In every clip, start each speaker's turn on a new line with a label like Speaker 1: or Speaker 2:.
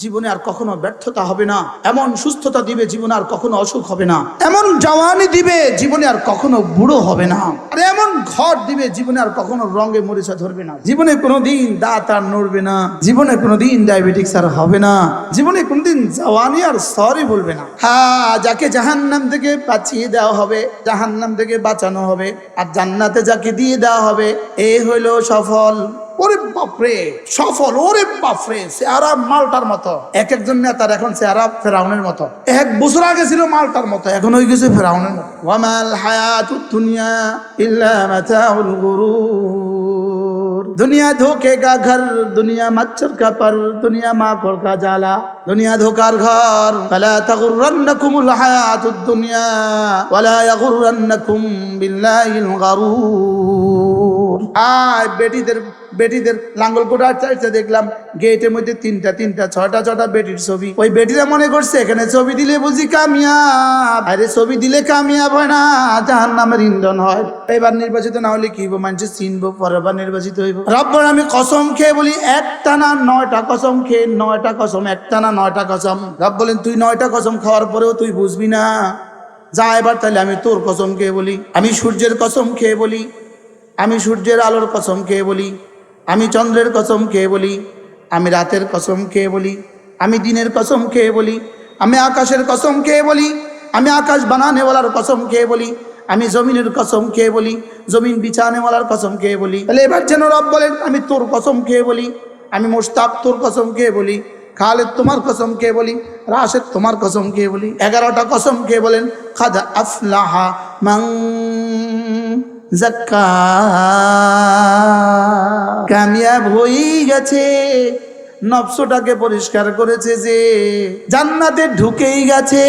Speaker 1: জীবনে আর কখনো ব্যর্থতা হবে না, এমন সুস্থতা দিবে জীবনে আর কখনো অসুখ হবে না, এমন জওয়ানি দিবে জীবনে আর কখনো বুড়ো হবে না, আর এমন ঘর দিবে জীবনে আর কখনো রঙে মরিচা ধরবে না, জীবনে কোনোদিন দাঁত আর নড়বে না, জীবনে কোনোদিন ডায়াবেটিক্স আর হবে না, জীবনে কোনোদিন জওয়ানি আর সরি বলবে না। হ্যাঁ, যাকে জাহান্নাম থেকে বাঁচিয়ে দেওয়া হবে, জাহান্নাম থেকে বাঁচানো হবে, আর জান্নাতে যাকে দিয়ে দেওয়া হবে, এই হইল সফল। ওরে বাপরে সফল, ওরে বাপরে চেহারা মালটার মতো। এক একজন নেতার এখন চেহারা ফেরাউনের মতো। এক বছর আগে ছিল মালটার মতো, এখন হয়ে গেছে ফেরাউনের মতো। ওয়ামাল হায়াতুদ দুনিয়া ইল্লা মাতাউল গুরুর। দুনিয়া ধোকে কা ঘর, দুনিয়া মচ্ছর কা পর, দুনিয়া মাকড় কা জালা, দুনিয়া ধোকার ঘর। ফালা তাগুররান্নাকুমুল হায়াতুদ দুনিয়া ওয়ালা ইয়াগুররান্নাকুম বিল্লাহিল গারুর। আয় বেটিদের লাঙ্গল কোটা চাইতে দেখলাম গেটের মধ্যে তিনটা ছটা বেটির ছবি। ওই বেটিরা মনে করছে এখানে ছবি দিলে বুঝি কামিয়াব। আরে ছবি দিলে কামিয়াব হয় না, জাহান্নামের ইন্ধন হয়। এবার নির্বাচিত না হলে কি হইব, মানুষ চিনবো, পরের বার নির্বাচিত হইব। রব্বর আমি কসম খেয়ে বলি, একটা না 9টা কসম খেয়ে, 9টা কসম, একটা না 9টা কসম। রব বলেন তুই 9টা কসম খাওয়ার পরেও তুই বুঝবি না, যা এবার তাহলে আমি তোর কসম খেয়ে বলি। আমি সূর্যের কসম খেয়ে বলি, আমি সূর্যের আলোর কসম খেয়ে বলি, আমি চন্দ্রের কসম খেয়ে বলি, আমি রাতের কসম খেয়ে বলি, আমি দিনের কসম খেয়ে বলি, আমি আকাশের কসম খেয়ে বলি, আমি আকাশ বানানেওয়ালার কসম খেয়ে বলি, আমি জমিনের কসম খেয়ে বলি, জমিন বিছানেওয়ালার কসম খেয়ে বলি। তাহলে এবার যেন রব বলেন আমি তোর কসম খেয়ে বলি, আমি মোশতাক তোর কসম খেয়ে বলি, খালেদ তোমার কসম খেয়ে বলি, রাশেদ তোমার কসম খেয়ে বলি। 11টা কসম খেয়ে বলেন কাদ আফলাহা মান যাক্কা, কামিয়াব হয়ে গেছে, নফসটাকে পরিষ্কার করেছে যে, জান্নাতে ঢুকেই গেছে,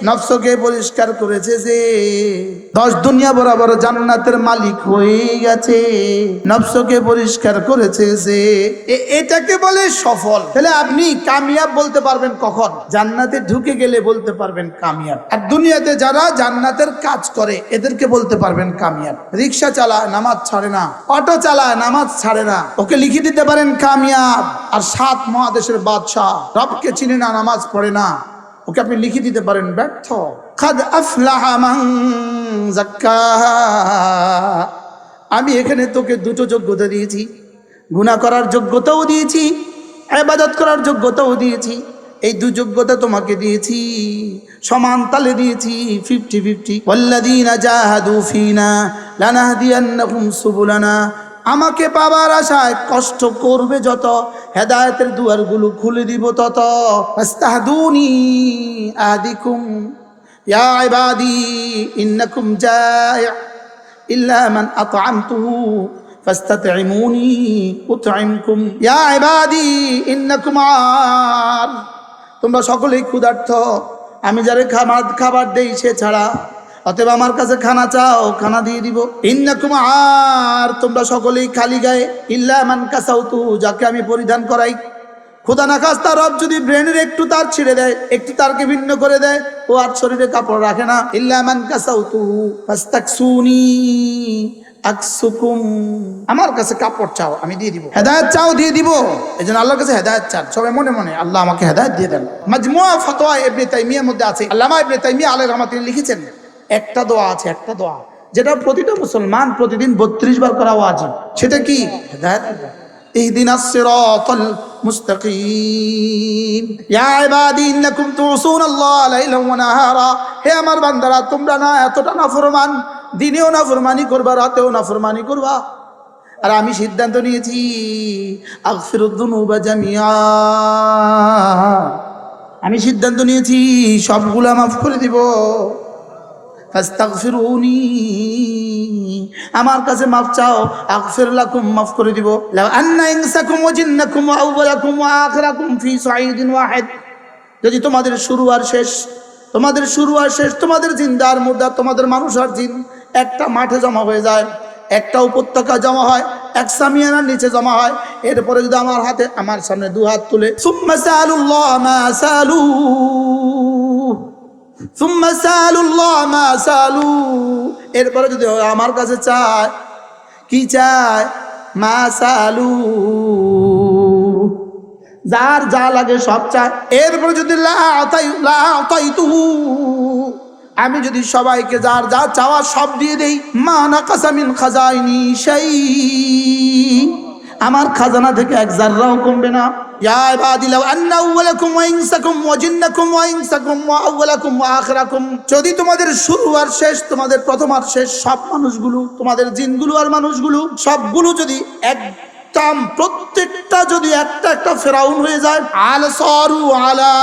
Speaker 1: নফসকে পরিষ্কার করেছে যে, 10 দুনিয়া বরাবর জান্নাতের মালিক হয়ে গেছে, নফসকে পরিষ্কার করেছে যে। এটাকে বলে সফল। তাহলে আপনি কামিয়াব বলতে পারবেন কখন? জান্নাতে ঢুকে গেলে বলতে পারবেন কামিয়াব। আর দুনিয়াতে যারা জান্নাতের কাজ করে এদেরকে বলতে পারবেন কামিয়াব। রিক্সা চালায় নামাজ ছাড়ে না, অটো চালায় নামাজ ছাড়ে না, ওকে লিখে দিতে পারেন কামিয়াব। আর 7 মহাদেশের বাদশাহ রবকে চিনে না, নামাজ পড়ে না, ওকে আপনি লিখে দিতে পারেন ব্যর্থ। কাদ আফলাহা মান যাক্কাহা। আমি এখানে তোকে 2টো যোগ্যতা দিয়েছি, গুনাহ করার যোগ্যতাও দিয়েছি, ইবাদত করার যোগ্যতাও দিয়েছি। এই 2 যোগ্যতা তোমাকে দিয়েছি, সমান তালে দিয়েছি, 50-50। ওয়াল্লাযীনা জাহাদু ফীনা লানাহদিয়ান্নাহুম সুবুলানা। আমাকে পাবার আশায় কষ্ট করবে যত, হেদায়েতের দুয়ারগুলো খুলে দিব তত। ফাস্তাহদুনি আদিকুম ইয়া ইবাদি ইন্নাকুম জাই' ইল্লা মান আত'আমতুহু ফাস্তাত'ইমুনি উত'ইমকুম ইয়া ইবাদি ইন্নাকুম আর। তোমরা সকলেই ক্ষুধার্ত, আমি যারে খাবার দেই সে ছাড়া, অতএব আমার কাছে খানা চাও, খানা দিয়ে দিব। ইন্নাকুম আর, তোমরা সকলেই খালি গায়ে, ইল্লা মান কাসাউতু, যাকে আমি পরিধান করাই। খোদা না খাস্তা রব যদি ব্রেনের একটু তার ছিঁড়ে দেয়, একটু তারকে ভিন্ন করে দেয়, ও আর শরীরে কাপড় রাখে না। ইল্লা মান কাসাউতু ফাস্তাকসুনি আকসুকুম, আমার কাছে কাপড় চাও আমি দিয়ে দিব, হেদায়েত চাও দিয়ে দিব। এজন্য আল্লাহর কাছে হেদায়েত চান সবাই মনে মনে, আল্লাহ আমাকে হেদায়েত দিয়ে দেন। মাজমুআ ফাতওয়া ইবনে তাইমিয়ার মধ্যে আছে, আল্লামা ইবনে তাইমিয়া আলাইহির রাহমাতুল্লাহ লিখেছেন, একটা দোয়া আছে, একটা দোয়া যেটা প্রতিটা মুসলমান প্রতিদিন 32 বার করা ওয়াজিব। সেটা কি? হেদায়েত। ইহদিনাস সিরাতাল মুস্তাকিম ইয়া ইবাদি ইন্নাকুম তুসুনাল্লাহ লাইলান ওয়া নাহারা। হে আমার বান্দারা, তোমরা না এতটা নাফরমান, দিনেও নাফরমানি করবা, রাতেও নাফরমানি করবা। আর আমি সিদ্ধান্ত নিয়েছি আগফিরুদ যুনুবা জামিআ, আমি সিদ্ধান্ত নিয়েছি সবগুলা মাফ করে দিব। ফাস্তাগফিরুনি, আমার কাছে মাফ চাও, আগফির লাকুম, মাফ করে দিব। লাউ আন্না ইনসাকুম ওয়া জিন্নাকুম ওয়া আউওয়ালাকুম ওয়া আখিরাকুম ফি সাঈদিন ওয়াহিদ, যদি তোমাদের শুরু আর শেষ, তোমাদের শুরু আর শেষ, তোমাদের জিন্দা আর মুর্দা, তোমাদের মানুষ আর জিন একটা মাঠে জমা হয়ে যায়, একটা উপত্যকা জমা হয়, এক সামিয়ানার নিচে জমা হয়, এরপরে যদি আমার সামনে 2 হাত তুলে সুম্মা সালুল্লাহ মা সালু, সুম্মা সালুল্লাহ মা সালু, এরপরে যদি আমার কাছে চায়, কি চায়? মা সালু, যার যা লাগে সব চায়। এরপরে যদি আমি যদি সবাইকে যার যা চাওয়া সব দিয়ে দেই, মা নাকাসা মিন খাজাইনি শাই, আমার খাজানা থেকে এক জাররাও কমবে না। ইয়া ইবাদি লাউ আন্না আউওয়ালাকুম ওয়া ইনসাকুম ওয়া জিন্নাকুম ওয়া ইনসাকুম ওয়া আউওয়ালাকুম ওয়া আখিরাকুম, যদি তোমাদের শুরু আর শেষ, তোমাদের প্রথম আর শেষ সব মানুষগুলো, তোমাদের জিনগুলো আর মানুষগুলো সবগুলো যদি একদম প্রত্যেকটা যদি একটা একটা ফেরাউন হয়ে যায়, আল সারু আলা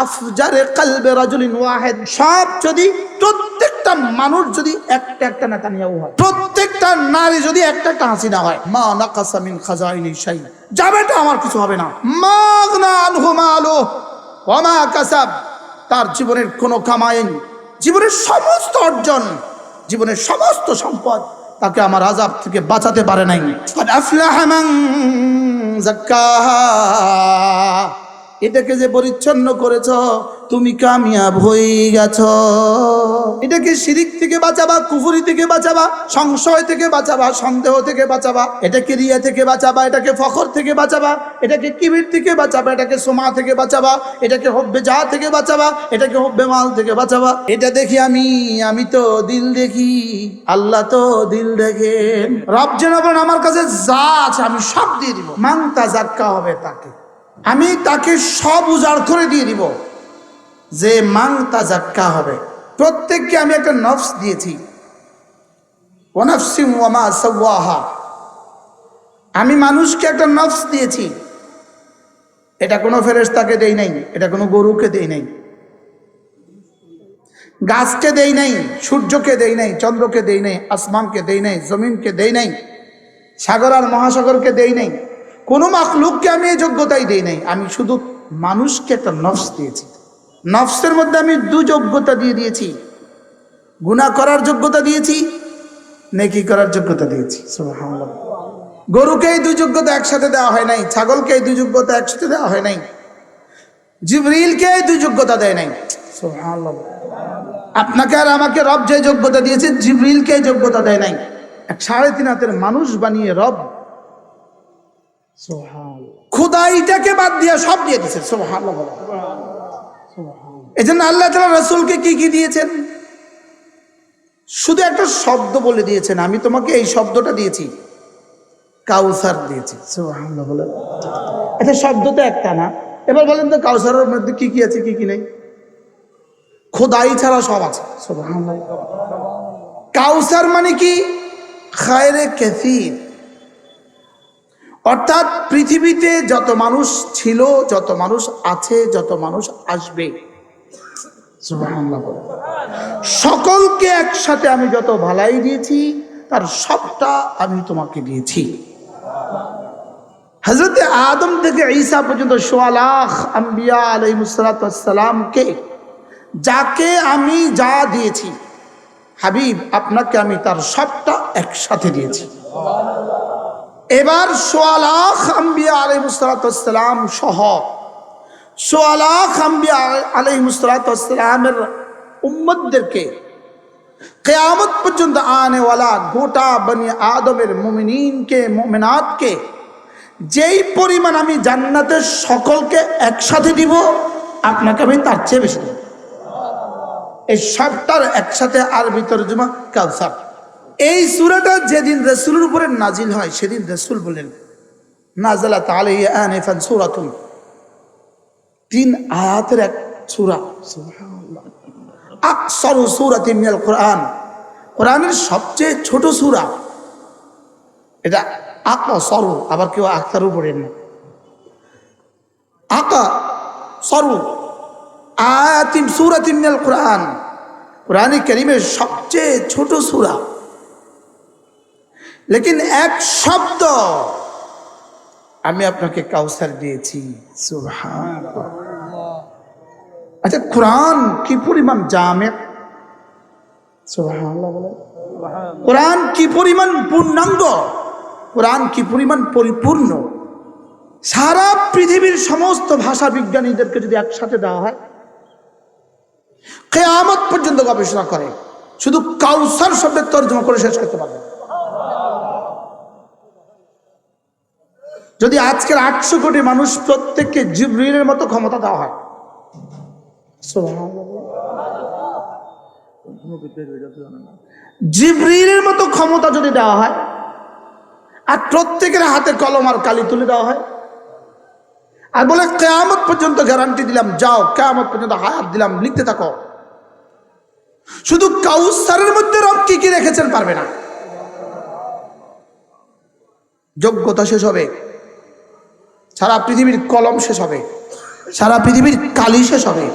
Speaker 1: আফজারে কলবে রাজুলিন ওয়াহিদ, সব যদি প্রত্যেকটা মানুষ যদি একটা একটা নেতানিয়াহু হয়, প্রত্যেকটা নারী যদি একটা একটা হাসিনা হয়, মা নাকাসা মিন খাজাইনি শাই, যাবেটা আমার কিছু হবে না। মাগনা আনহু মালুহু ওয়া মা কাসাব, তার জীবনের কোনো কামাই, জীবনের সমস্ত অর্জন, জীবনের সমস্ত সম্পদ তাকে আমার আযাব থেকে বাঁচাতে পারে নাই। কাদ আফলাহা মান যাক্কাহা, এটাকে যে পরিচ্ছন্ন করেছ তুমি কামিয়াব হয়ে গেছ। এটাকে শিরিক থেকে বাঁচাবা, কুফরি থেকে বাঁচাবা, সংশয় থেকে বাঁচাবা, সন্দেহ থেকে বাঁচাবা, এটাকে রিয়া থেকে বাঁচাবা, এটাকে ফখর থেকে বাঁচাবা, এটাকে কিবির থেকে বাঁচাবা, এটাকে সোমা থেকে বাঁচাবা, এটাকে হব্বে যা থেকে বাঁচাবা, এটাকে হব্বে মাল থেকে বাঁচাবা। এটা দেখি আমি তো দিল দেখি, আল্লাহ তো দিল দেখেন। রব যেন বলেন আমার কাছে যা আছে আমি সব দিয়ে দিব। মান তাজাক্কা হবে তাকে, আমি তাকে সব উজাড় করে দিয়ে দিব। যে মান তাজাক্কা হবে, প্রত্যেককে আমি একটা নফস দিয়েছি, ওয়া নাফসিন ওয়া মা সাওয়াহা, আমি মানুষকে একটা নফস দিয়েছি। এটা কোনো ফেরেশতাকে দেই নাই, এটা কোনো গরুকে দেই নাই, গাছকে দেই নাই, সূর্যকে দেই নাই, চন্দ্রকে দেই নাই, আসমানকে দেই নাই, জমিনকে দেই নাই, সাগর আর মহাসাগরকে দেই নাই, কোনো মাখলুককে আমি এই যোগ্যতাই দেই নাই। আমি শুধু মানুষকে একটা নফস দিয়েছি। নফসের মধ্যে আমি দু যোগ্যতা দিয়ে দিয়েছি, গুনাহ করার যোগ্যতা দিয়েছি, নেকি করার যোগ্যতা দিয়েছি। সুবহানাল্লাহ। গরুকে এই দুই যোগ্যতা একসাথে দেওয়া হয় নাই, ছাগলকে এই দুই যোগ্যতা একসাথে দেওয়া হয় নাই, জিবরিলকে এই দুই যোগ্যতা দেয় নাই। সুবহানাল্লাহ। আপনাকে আর আমাকে রব যে যোগ্যতা দিয়েছে, জিবরিলকে এই যোগ্যতা দেয় নাই। এক 3.5 হাতের মানুষ বানিয়ে রব খুদাইটাকে বাদ দিয়ে সব দিয়ে দিয়েছে। সুবহানাল্লাহ। এজন্য আল্লাহ তাআলা রাসূলকে কি কি দিয়েছেন? শুধু একটা শব্দ বলে দিয়েছেন, আমি তোমাকে এই শব্দটা দিয়েছি, কাউসার দিয়েছি। সুবহানাল্লাহ বলেন। আচ্ছা, শব্দ তো একটা না, এবার বলেন তো কাউসারের মধ্যে কি কি আছে কি কি নেই? খোদাই ছাড়া সব আছে। সুবহানাল্লাহ। কাউসার মানে কি? খায়রে কাসীর, অর্থাৎ পৃথিবীতে যত মানুষ ছিল, যত মানুষ আছে, যত মানুষ আসবে, সুবহানাল্লাহ, সকলকে একসাথে আমি যত ভালাই দিয়েছি তার সবটা আমি তোমাকে দিয়েছি। হযরত আদম থেকে ঈসা পর্যন্ত ১৬ লাখ আম্বিয়া আলাইহিসসালাতু ওয়াসসালামকে যাকে আমি যা দিয়েছি, হাবিব আপনাকে আমি তার সবটা একসাথে দিয়েছি। এবার ১৬ লাখ আম্বিয়া আলাইহিসসালাতু ওয়াসসালাম সহ ১৬ লাখ আম্বিয়া আলাইহিসসালাতু ওয়াসসালামের উম্মতদেরকে কিয়ামত পর্যন্ত আনেওয়ালা গোটা বনি আদমের মুমিনিনকে, মুমিনাতকে যেই পরিমাণ আমি জান্নাতের সকলকে একসাথে দিব, আপনাকে আমি তার চেয়ে বেশি দেব। এই সবটার একসাথে আরবি তরজমা কাউসার। এই সূরাটা যেদিন রাসূলের উপরে নাজিল হয় সেদিন রাসূল বলেন, নাযালাত আলাইহি আনিফান সূরাতুন, 3 আয়াতের এক সূরা। সুবহানাল্লাহ। আকসারু সূরাতিন মিনাল কোরআন, কোরআনের সবচেয়ে ছোট সূরা এটা। আকসারু, আবার কেউ আকসারু পড়েন না, আকসারু আয়াতিন সূরাতিন মিনাল কোরআন, কোরআনে কারীমের সবচেয়ে ছোট সূরা, লেকিন এক শব্দ আমি আপনাকে কাউসার দিয়েছি। সুবহানাল্লাহ। আচ্ছা, কোরআন কি পরিমাণ জামে, সুবহানাল্লাহ বলে। কোরআন কি পরিমাণ পূর্ণাঙ্গ, কোরআন কি পরিমাণ পরিপূর্ণ। সারা পৃথিবীর সমস্ত ভাষা বিজ্ঞানীদেরকে যদি একসাথে দেওয়া হয়, কিয়ামত পর্যন্ত গবেষণা করে, শুধু কাউসার শব্দের তর্জমা করে শেষ করতে পারবে। যদি আজকের 800 কোটি মানুষ প্রত্যেককে জিবরিলের মতো ক্ষমতা দেওয়া হয়, জিবরিলের মতো ক্ষমতা যদি দেওয়া হয়, আর প্রত্যেকের হাতে কলম আর কালি তুলে দেওয়া হয়, আর বলে কিয়ামত পর্যন্ত গ্যারান্টি দিলাম, যাও কিয়ামত পর্যন্ত হায়াত দিলাম, লিখতে থাকো, শুধু কাউসারের মধ্যে রব কি কি রেখেছেন পারবে না। যোগ্যতা শেষ হবে, সারা পৃথিবীর কলম শেষ হবে, সারা পৃথিবীর কালি শেষ হবে,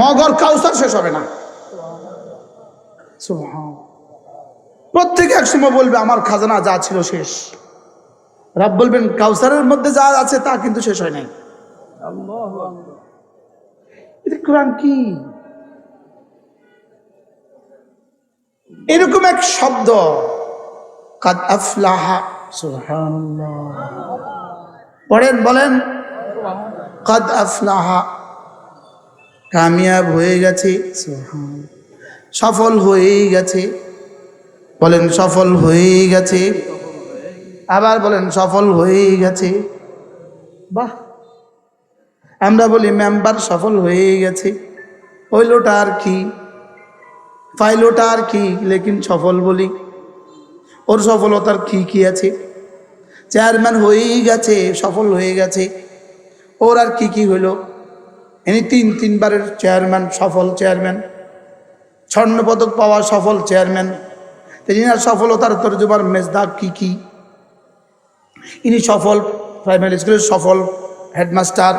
Speaker 1: মগর কাউসার শেষ হবে না। প্রত্যেকে একসময় বলবে আমার খাজানা যা ছিল শেষ। রব বলবেন কাউসারের মধ্যে যা আছে তা কিন্তু শেষ হয় নাই। এটা কোরআন কি? এরকম এক শব্দ, কাদ আফলাহা, সুবহানাল্লাহ, পড়েন, বলেন কাদ আফলাহা, কামিয়াব হয়ে গেছে, সফল হয়ে গেছে, বলেন সফল হয়ে গেছে, আবার বলেন সফল হয়ে গেছে। বাহ, আমরা বলি মেম্বার সফল হয়ে গেছে, হইলোটা আর কি, পাইলোটা আর কি, লেকিন সফল বলি। ওর সফলতার কি কি আছে? চেয়ারম্যান হয়েই গেছে, সফল হয়ে গেছে, ওর আর কি কি হইল? ইনি 3 বারের চেয়ারম্যান, সফল চেয়ারম্যান, স্বর্ণপদক পাওয়া সফল চেয়ারম্যান। ইনার সফলতার তর্জমার মেজদাক কি কি? ইনি সফল প্রাইমারি স্কুলের সফল হেডমাস্টার,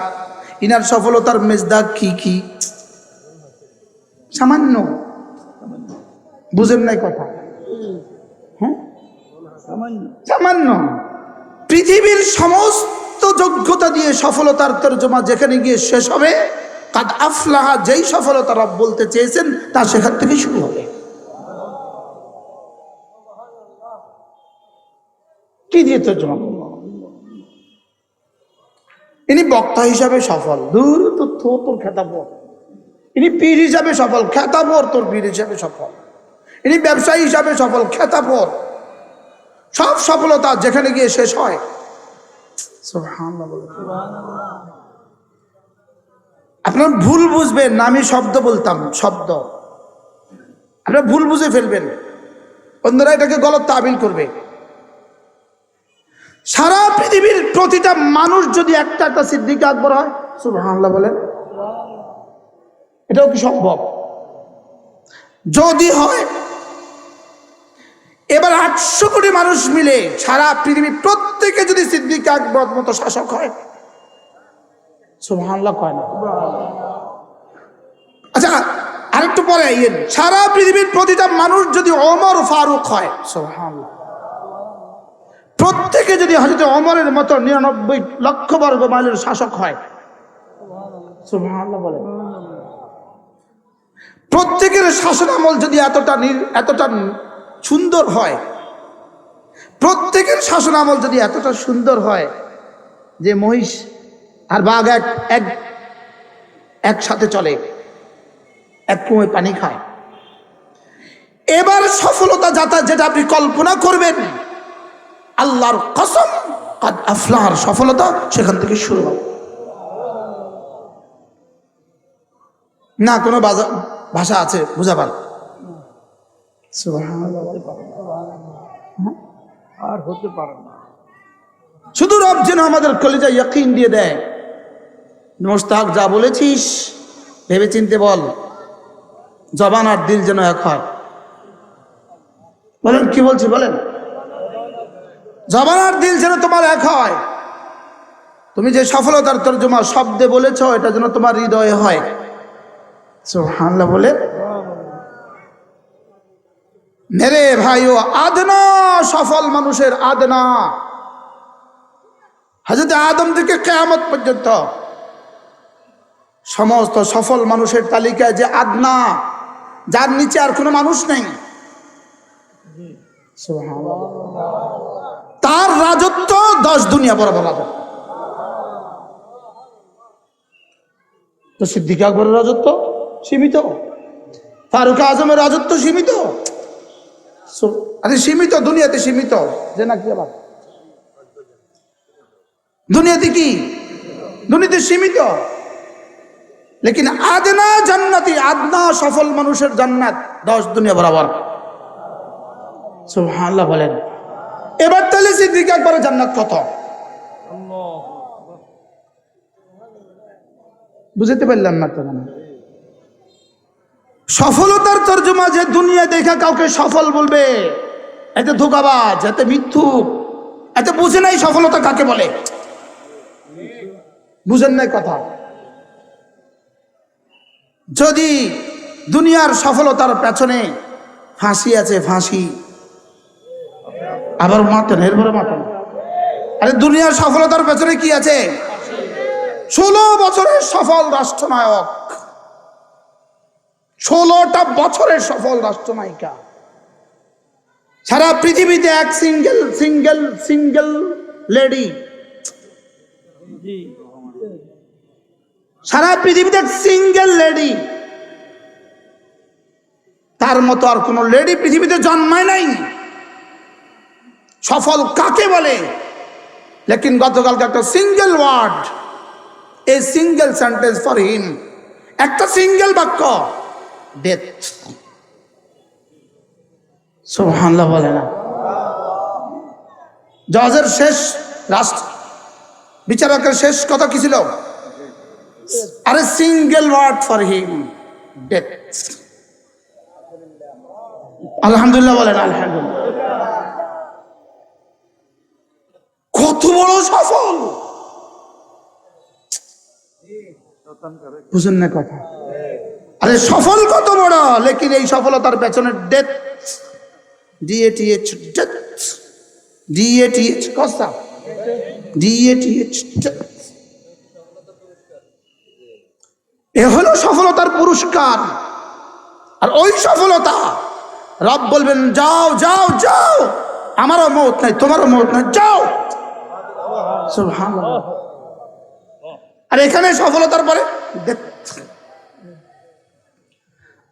Speaker 1: ইনার সফলতার মেজদাক কি কি? সামান্য বুঝেন নাই কথা? হ্যাঁ, সামান্য। পৃথিবীর সমস্ত যোগ্যতা দিয়ে সফলতার তর্জমা যেখানে গিয়ে শেষ হবে, কাদ আফলাহা, যেই সফলতা রব বলতে চেয়েছেন তা সেখান থেকে শুরু হবে। কি দিয়ে তর্জমা? ইনি বক্তা হিসাবে সফল, দূর তোর খেতাব। ইনি পীর হিসাবে সফল, খেতাব তোর পীর হিসাবে সফল। ইনি ব্যবসায়ী হিসাবে সফল, খেতাব। সব সফলতা যেখানে গিয়ে শেষ হয়, আপনার ভুল বুঝবেন না, আমি শব্দ বলতাম, শব্দ আপনার ভুল বুঝে ফেলবেন, অন্যরা এটাকে গলত তাবিল করবে। সারা পৃথিবীর প্রতিটা মানুষ যদি একটা একটা সিদ্দিক আকবর হয়, সুবহানাল্লাহ বলেন, এটাও কি সম্ভব? যদি হয়, এবার 800 কোটি মানুষ মিলে সারা পৃথিবী প্রত্যেকে যদি সিদ্দিক আকবর মতো শাসক হয়, সুবহানাল্লাহ কয় না? আচ্ছা, আরেকটু পরে সারা পৃথিবীর প্রতিটা মানুষ যদি ওমর ফারুক হয়, সুবহানাল্লাহ, প্রত্যেকে যদি হযরত ওমরের মতো 99 লক্ষ বর্গ মাইলের শাসক হয়, সুবহানাল্লাহ বলেন। প্রত্যেকের শাসন আমল যদি এতটা সুন্দর হয়, প্রত্যেকের শাসন আমল যদি এতটা সুন্দর হয় যে মহিষ আর বাঘ একসাথে চলে, এক কুয়োয় পানি খায়, এবার সফলতা যেটা আপনি কল্পনা করবেন, আল্লাহর কসম, কাদ আফলাহার সফলতা সেখান থেকে শুরু হবে। না কোনো ভাষা আছে বুঝাবার? আর হতে পারে না। শুধু রব যেন আমাদের কলিজা ইয়াকিন দিয়ে দেয়, মোস্তাক যা বলেছিস ভেবে চিনতে বল, জবান আর দিল যেন এক হয়। বলেন কি বলছি বলেন? জবান আর দিল যেন তোমার এক হয়। তুমি যে সফলতার তর্জমা শব্দে বলেছ, এটা যেন তোমার হৃদয়ে হয়। সুবহানাল্লাহ বলে। মেরে ভাইও, আদনা সফল মানুষের আদনা, হযরত আদম থেকে কিয়ামত পর্যন্ত সমস্ত সফল মানুষের তালিকায় যে আদনা, যার নিচে আর কোনো মানুষ নেই, সুবহানাল্লাহ, তার রাজত্ব 10 দুনিয়া বরাবর রাজত্ব। তো সিদ্দিক আকবরের রাজত্ব সীমিত, ফারুক আজমের রাজত্ব সীমিত, আরে সীমিত, দুনিয়াতে সীমিত, যে নাকি আবার দুনিয়াতে কি? দুনিয়াতে সীমিত। লেকিন আদনা জান্নাতি, আদনা সফল মানুষের জান্নাত 10 দুনিয়া বরাবর। সুবহানাল্লাহ বলেন। এবার তাহলে সিদ্দিক আকবরের জান্নাত কত? বুঝতে পারলাম না তো। সফলতার তর্জমা যে দুনিয়া দেখা কাউকে সফল বলবে, এতে ধোঁকাবাজ, এতে মিথ্যুক, এতে বুঝে নাই সফলতা কাকে বলে। বুঝেন নাই কথা। যদি দুনিয়ার সফলতার পেছনে ফাঁসি আছে, ফাঁসি, আবার মাতেন, এরপরে মাতেন। আরে দুনিয়ার সফলতার পেছনে কি আছে? 16 বছরের সফল রাষ্ট্রনায়ক, 16টা বছরের সফল রাষ্ট্রনায়িকা, সারা পৃথিবীতে এক সিঙ্গেল লেডি, সারা পৃথিবীতে সিঙ্গেল লেডি, তার মতো আর কোন লেডি পৃথিবীতে জন্মায় নাই। সফল কাকে বলে? লেকিন গতকালকে একটা single word, a single sentence for him, একটা সিঙ্গেল বাক্য, ডেথ। সুবহানাল্লাহ বলে না। জজের শেষ, রাষ্ট্র বিচারকের শেষ কথা কি ছিল? আরে single word for him, death. আলহামদুলিল্লাহ বলেন, আলহামদুলিল্লাহ। কত বড় সফল, বুঝেন না কথা। আরে সফল কত বড়, লেকিন এই সফলতার পেছনে ডেথ, DATH, ডেথ, DATH, কস্তা, DATH, ডেথ। এ হলো সফলতার পুরস্কার। আর ওই সফলতা রব বলবেন, যাও যাও যাও, আমারও মওত নাই, তোমারও মওত নাই, যাও। সুবহানাল্লাহ। আর এখানে সফলতার পরে ডেথ।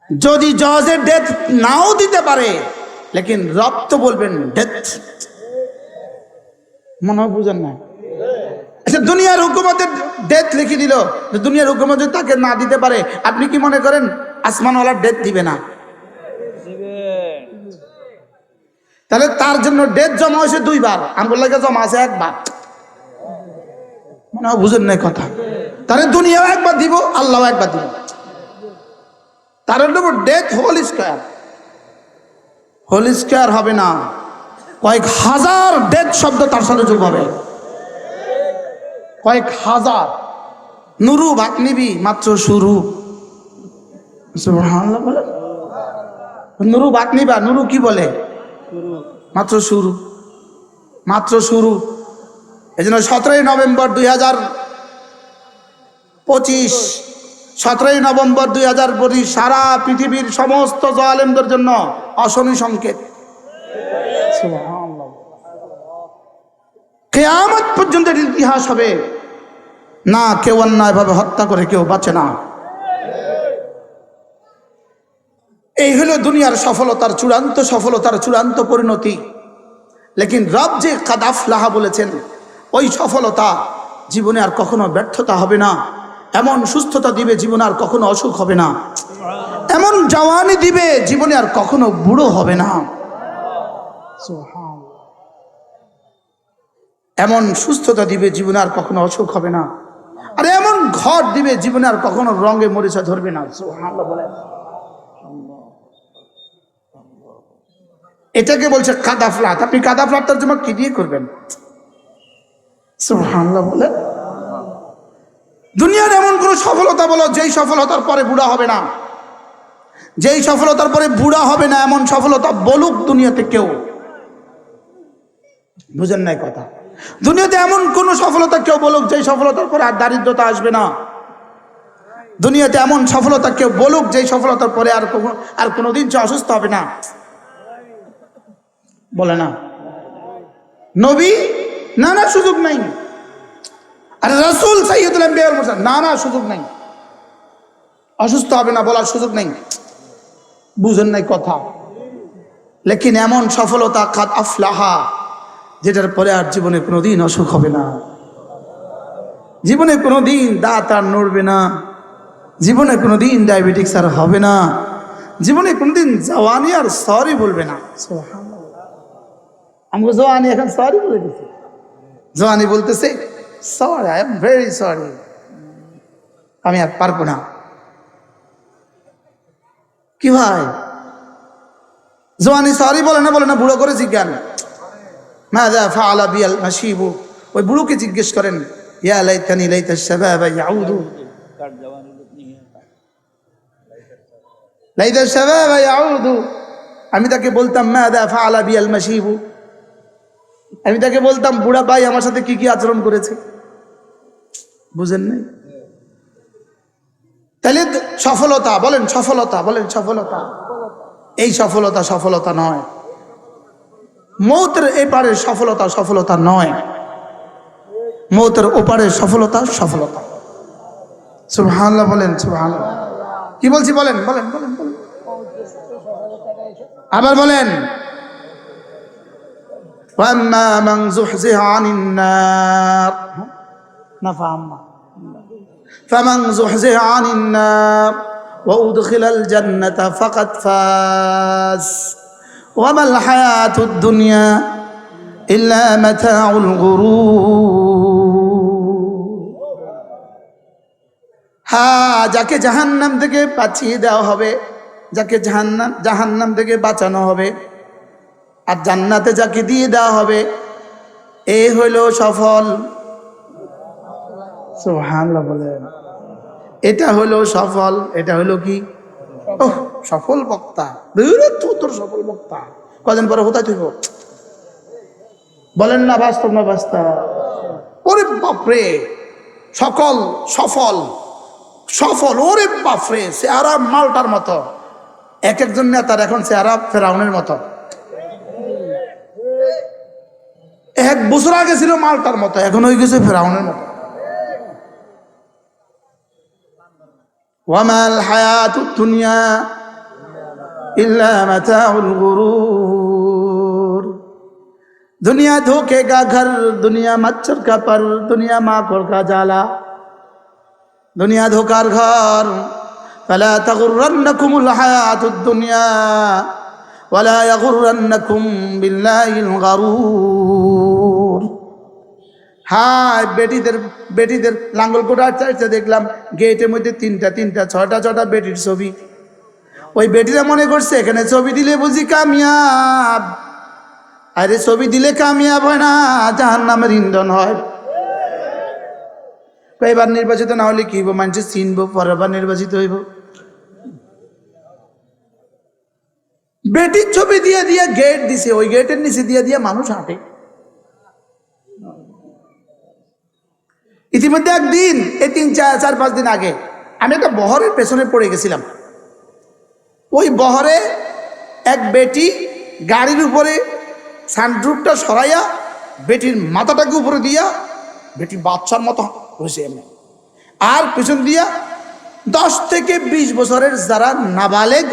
Speaker 1: যদি জজের ডেথ নাও দিতে পারে, লেকিন রব তো বলবেন ডেথ। মনে হয় বুঝেন না। আচ্ছা, দুনিয়ার হুকুমতের ডেথ লিখে দিল, দুনিয়ার হুকুমত যদি তাকে না দিতে পারে, আপনি কি মনে করেন আসমানওয়ালার ডেথ দিবে না? তাহলে তার জন্য ডেথ জমা হয়েছে 2 বার, আমার লাগে জমা আছে 1 বার। মনে হয় বুঝেন না কথা। তাহলে দুনিয়াও 1 বার দিব, আল্লাহও 1 বার দিব। তার ডেথ হোল স্কয়ার হবে না, কয়েক হাজার ডেথ শব্দ তার সাথে যোগ হবে, কয়েক হাজার। নুরু ভাত নিবি, মাত্র শুরু। সুবহানাল্লাহ বলে। নুরু ভাত নিবা, নুরু কি বলে? মাত্র শুরু, মাত্র শুরু। এই জন্য 17 নভেম্বর 2025, 17 নভেম্বর 2025 সারা পৃথিবীর সমস্ত জালেমদের জন্য অশনি সংকেত। সুবহানাল্লাহ। কিয়ামত পর্যন্ত ইতিহাস হবে না, কেউ অন্যায়ভাবে হত্যা করে কেউ বাঁচে না। এই হলো দুনিয়ার সফলতার চূড়ান্ত, সফলতার চূড়ান্ত পরিণতি। লেকিন রব যে কাদ আফলাহা বলেছেন, ওই সফলতা জীবনে আর কখনো ব্যর্থতা হবে না। এমন সুস্থতা দিবে জীবনে আর কখনো অসুখ হবে না, এমন জওয়ানি দিবে জীবনে আর কখনো বুড়ো হবে না। এমন সুস্থতা দিবে জীবনে আর কখনো অসুখ হবে না। আর এমন ঘর দিবে জীবনে আর কখনো রঙে মরিচা ধরবে না। সুবহানাল্লাহ বলেন। এটাকে বলছে কাদাফলাত। আপনি কাদাফলাত তরজমা কি দিয়ে করবেন? সুবহানাল্লাহ বলেন। দুনিয়ার এমন কোন সফলতা বলো যেই সফলতার পরে বুড়া হবে না, যেই সফলতার পরে বুড়া হবে না, এমন সফলতা বলুক দুনিয়াতে কেউ। বুঝেন নাই কথা। দুনিয়াতে এমন কোন সফলতা কেউ বলুক যেই সফলতার পরে আর দারিদ্রতা আসবে না। দুনিয়াতে এমন সফলতা কেউ বলুক যেই সফলতার পরে আর কোনোদিন সে অসুস্থ হবে না। বলে না নবী, না না সুযোগ নাই। আর রাসূল সাইয়্যিদুল আম্বিয়া ওয়াল মুরসালিন, না না সুযোগ নাই, অসুস্থ হবে না বলার সুযোগ নেই। বুঝেন নাই কথা। লেকিন এমন সফলতা কাদ আফলাহা, যেটার পরে আর জীবনে কোনোদিন অসুখ হবে না। জীবনে কোনোদিন দাঁত আর নড়বে না, জীবনে কোনোদিন ডায়াবেটিক্স আর হবে না, জীবনে কোনোদিন জওয়ানি আর সরি বলবে না। আমাকে জওয়ানি এখন সরি বলে দিচ্ছে, জওয়ানি বলতেছে sorry, I am very sorry, আমি আর পারবো না। কি ভাই, জওয়ানি সরি বলে না বুড়ো করে জিজ্ঞান মাযা ফাআলা বিয়াল মাশীবু, ওই বুড়োকে জিজ্ঞেস করেন ইয়া লাইতানি লাইতাশ শাবাবা ইয়াউদু, লাইতাশ শাবাবা ইয়াউদু। আমি তাকে বলতাম মাযা ফাআলা বিয়াল মাশীবু, আমি তাকে বলতাম বুড়া ভাই আমার সাথে কি কি আচরণ করেছে। বুঝেন নাই? তাহলে সফলতা বলেন, সফলতা বলেন, সফলতা, এই সফলতা সফলতা নয়, মৌতের এপারে সফলতা সফলতা নয়, মৌতের ওপারে সফলতা সফলতা। সুবহানাল্লাহ বলেন, সুবহানাল্লাহ। কি বলছি বলেন, বলেন বলেন বলেন, আবার বলেন। ওয়াম্মা মান যুহজিহা আনিন নার, না ফাম্মা ফামান যুহজিহা আনিন নার ওয়া উদখিলাল জান্নাতা ফাকাদ ফাজ ওয়া মাল হায়াতুদ দুনিয়া ইল্লা মাতাউল গুরুর। হ্যাঁ, যাকে জাহান্নাম থেকে বাঁচিয়ে দেওয়া হবে, যাকে জাহান্নাম থেকে বাঁচানো হবে আর জান্নাতে যাকে দিয়ে দেওয়া হবে, এ হইল সফল। সুবহানাল্লাহ বলেন। এটা হলো সফল, এটা হলো কি? ওহ, সফল বক্তা, তোর সফল বক্তা কদিন পরে হতাই তুইব, বলেন না বাস্তব না বাস্তব? ওরে বাপরে, সকল সফল সফল, ওরে বাপরে, চেহারা মালটার মতো। এক একজন নেতার এখন চেহারা ফেরাউনের মতো। এক বছর আগে ছিল মালটার মতো, এখন হয়ে গেছে ফেরাউনের মতো। ওয়ামাল হায়াতুদ দুনিয়া ইল্লা মাতাউল গুরুর। दुनिया धोखे का घर, दुनिया मच्छर का पर, दुनिया माखोर का जाला, दुनिया धोखार घर। फला तगुर्रन्नकुमुल हायातुद दुनिया वला यगुर्रन्नकुम बिल्लाहिल गरूर। हाय বেটিদের লাঙ্গল কোটা চাইতে দেখলাম গেটের মধ্যে তিনটা ছটা বেটির ছবি। ওই বেটিরা মনে করছে এখানে ছবি দিলে বুঝি কামিয়াব। আরে ছবি দিলে কামিয়াব হয় না, জাহান্নামের ইন্ধন হয়। এবার নির্বাচিত না হলে কি হইব? মানুষ চিনবো, পরের বার নির্বাচিত হইব। বেটির ছবি দিয়ে দিয়ে গেট দিছে, ওই গেটের নিচে দিয়ে দিয়ে মানুষ হাঁটে। ইতিমধ্যে একদিন, এই 3-4-5 দিন আগে আমি একটা বহরের পেছনে পড়ে গেছিলাম। ওই বহরে এক বেটি গাড়ির উপরে সানরুফটা সরাইয়া বেটির মাথাটাকে উপরে দিয়া বেটি বাচ্চার মতো হয়েছে এমনি, আর পিছন দিয়া 10 থেকে 20 বছরের যারা নাবালেগ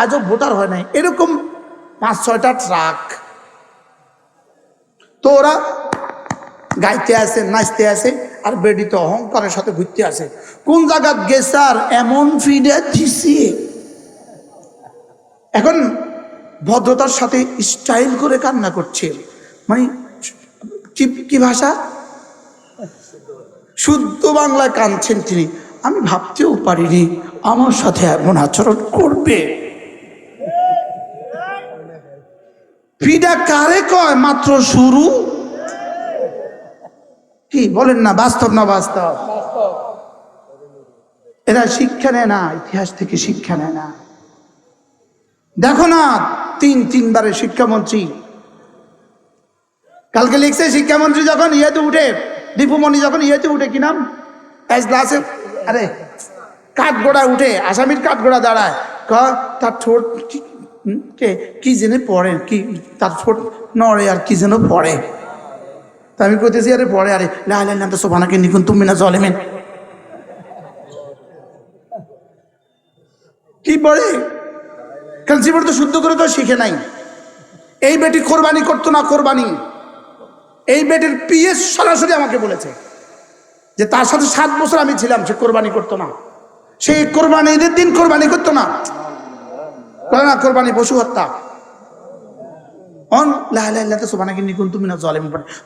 Speaker 1: আজও ভোটার হয় নাই এরকম 5-6টা ট্রাক। তো ওরা গাইতে আছে, নাচতে আছে, আর বেটি তো অহংকারের সাথে ঘুরতে আছে। কোন জায়গা গেছে আর এমন ফিডে দিছে, এখন ভদ্রতার সাথে স্টাইল করে কান্না করছে। মানে কি ভাষা? শুদ্ধ বাংলায় কাঁদছেন তিনি। আমি ভাবতেও পারিনি আমার সাথে এমন আচরণ করবে। ফিডা কারে কয়? মাত্র শুরু। কি বলেন না, বাস্তব না বাস্তব? এরা শিক্ষা নেয় না, ইতিহাস থেকে শিক্ষা নেয় না। দেখো না, 3-3বারের শিক্ষামন্ত্রী। কালকে লিখছে শিক্ষামন্ত্রী যখন ইয়েতে উঠে, দীপুমণি যখন ইয়েতে উঠে, কি নাম, এজলাসে, আরে কাঠগোড়া উঠে, আসামির কাঠগোড়া দাঁড়ায়, তার ঠোঁট কি যেন পড়ে, কি তার ঠোঁট নড়ে আর কি যেন পড়ে। তা আমি কইতেছি আরে পড়ে, আরে লা ইলাহা ইল্লাল্লাহ সুবহানাকা ইন্নী কুনতু মিনাজ জালিমিন। কি পড়ে? কারণ জীবন তো শুদ্ধ করে তো শিখে নাই। এই বেটি কোরবানি করতো না, কোরবানি। এই বেটির পিএস সরাসরি আমাকে বলেছে যে তার সাথে 7 বছর আমি ছিলাম, সে কোরবানি করতো না, সে কোরবানি ঈদের দিন কোরবানি করতো না, করে না কোরবানি পশু হত্যা।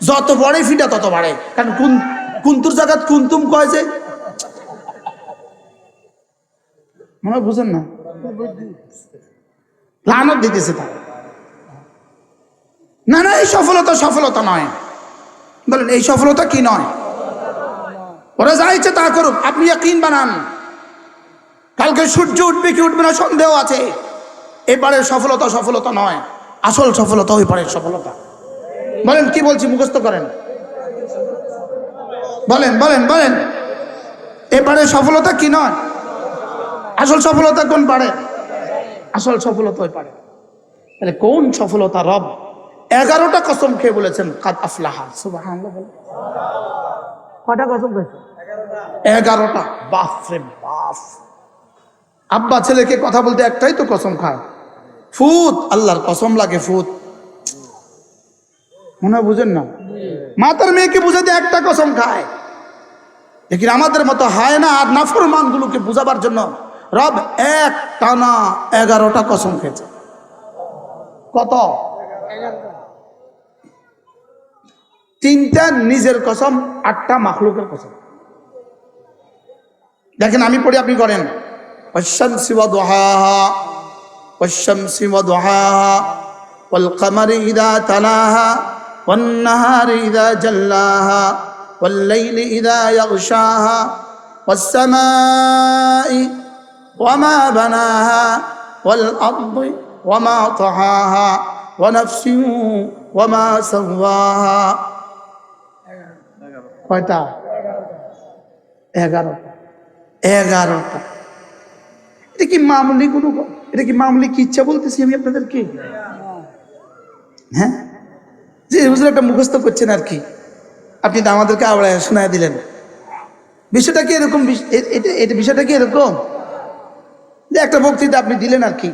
Speaker 1: যত বড়ে ফিটা তত বাড়ে, কারণ কুন্তুর জায়গা কুন্তুম কয় যে, মনে হয় বুঝেন না, লানত দিতেছে তা না। না, এই সফলতা নয়। বলেন এই সফলতা কি নয়? ওরা যা ইচ্ছে তা করুক, আপনি ইয়াকিন বানান কালকে সূর্য উঠবে কি উঠবে না সন্দেহ আছে। এবারের সফলতা নয়, আসল সফলতা ওই পারের সফলতা। বলেন কি বলছি, মুখস্থ করেন, বলেন বলেন বলেন। এবারের সফলতা কি নয়, আসল সফলতা কোন পারে? আসল সফলতা ওই পারে। তাহলে কোন সফলতা? রব 11টা কসম খেয়ে বলেছেন কাদ আফলাহা। সুবহানাল্লাহ। কয়টা কসম খেয়েছে? 11টা। বাপ রে বাপ। আব্বা ছেলেকে কথা বলতে একটাই তো কসম খায়, ফুত। আল্লাহর কসম লাগে ফুত। মনে হয় বুঝেন না? মা তার মেয়েকে বুঝাতে একটা কসম খায়, লেকিন আমাদের মতো হয় না। আর নাফরমান গুলোকে বুঝাবার জন্য রব এক টানা 11টা কসম খেয়েছে। কত? 3টা নিজের কসম, 8টা মাখলুকের কসম। দেখেন আমি পড়ি, আপনি করেন। والشمس وضحاها والشمس وضحاها والقمر إذا تلاها والنهار إذا جلاها والليل إذا يغشاها والسماء وما بناها والأرض وما طحاها ونفس وما سواها। কয়টা? 11টা। এটা কি মামুলি কোনো, এটা কি মামুলি কি ইচ্ছা বলতেছি আমি আপনাদেরকে? হ্যাঁ, যে হুজুর একটা মুখস্থ করছেন আর কি, আপনি তো আমাদেরকে আওড়ায় শোনায় দিলেন। বিষয়টা কি এরকম? এটা বিষয়টা কি এরকম যে একটা বক্তৃতা আপনি দিলেন আর কি,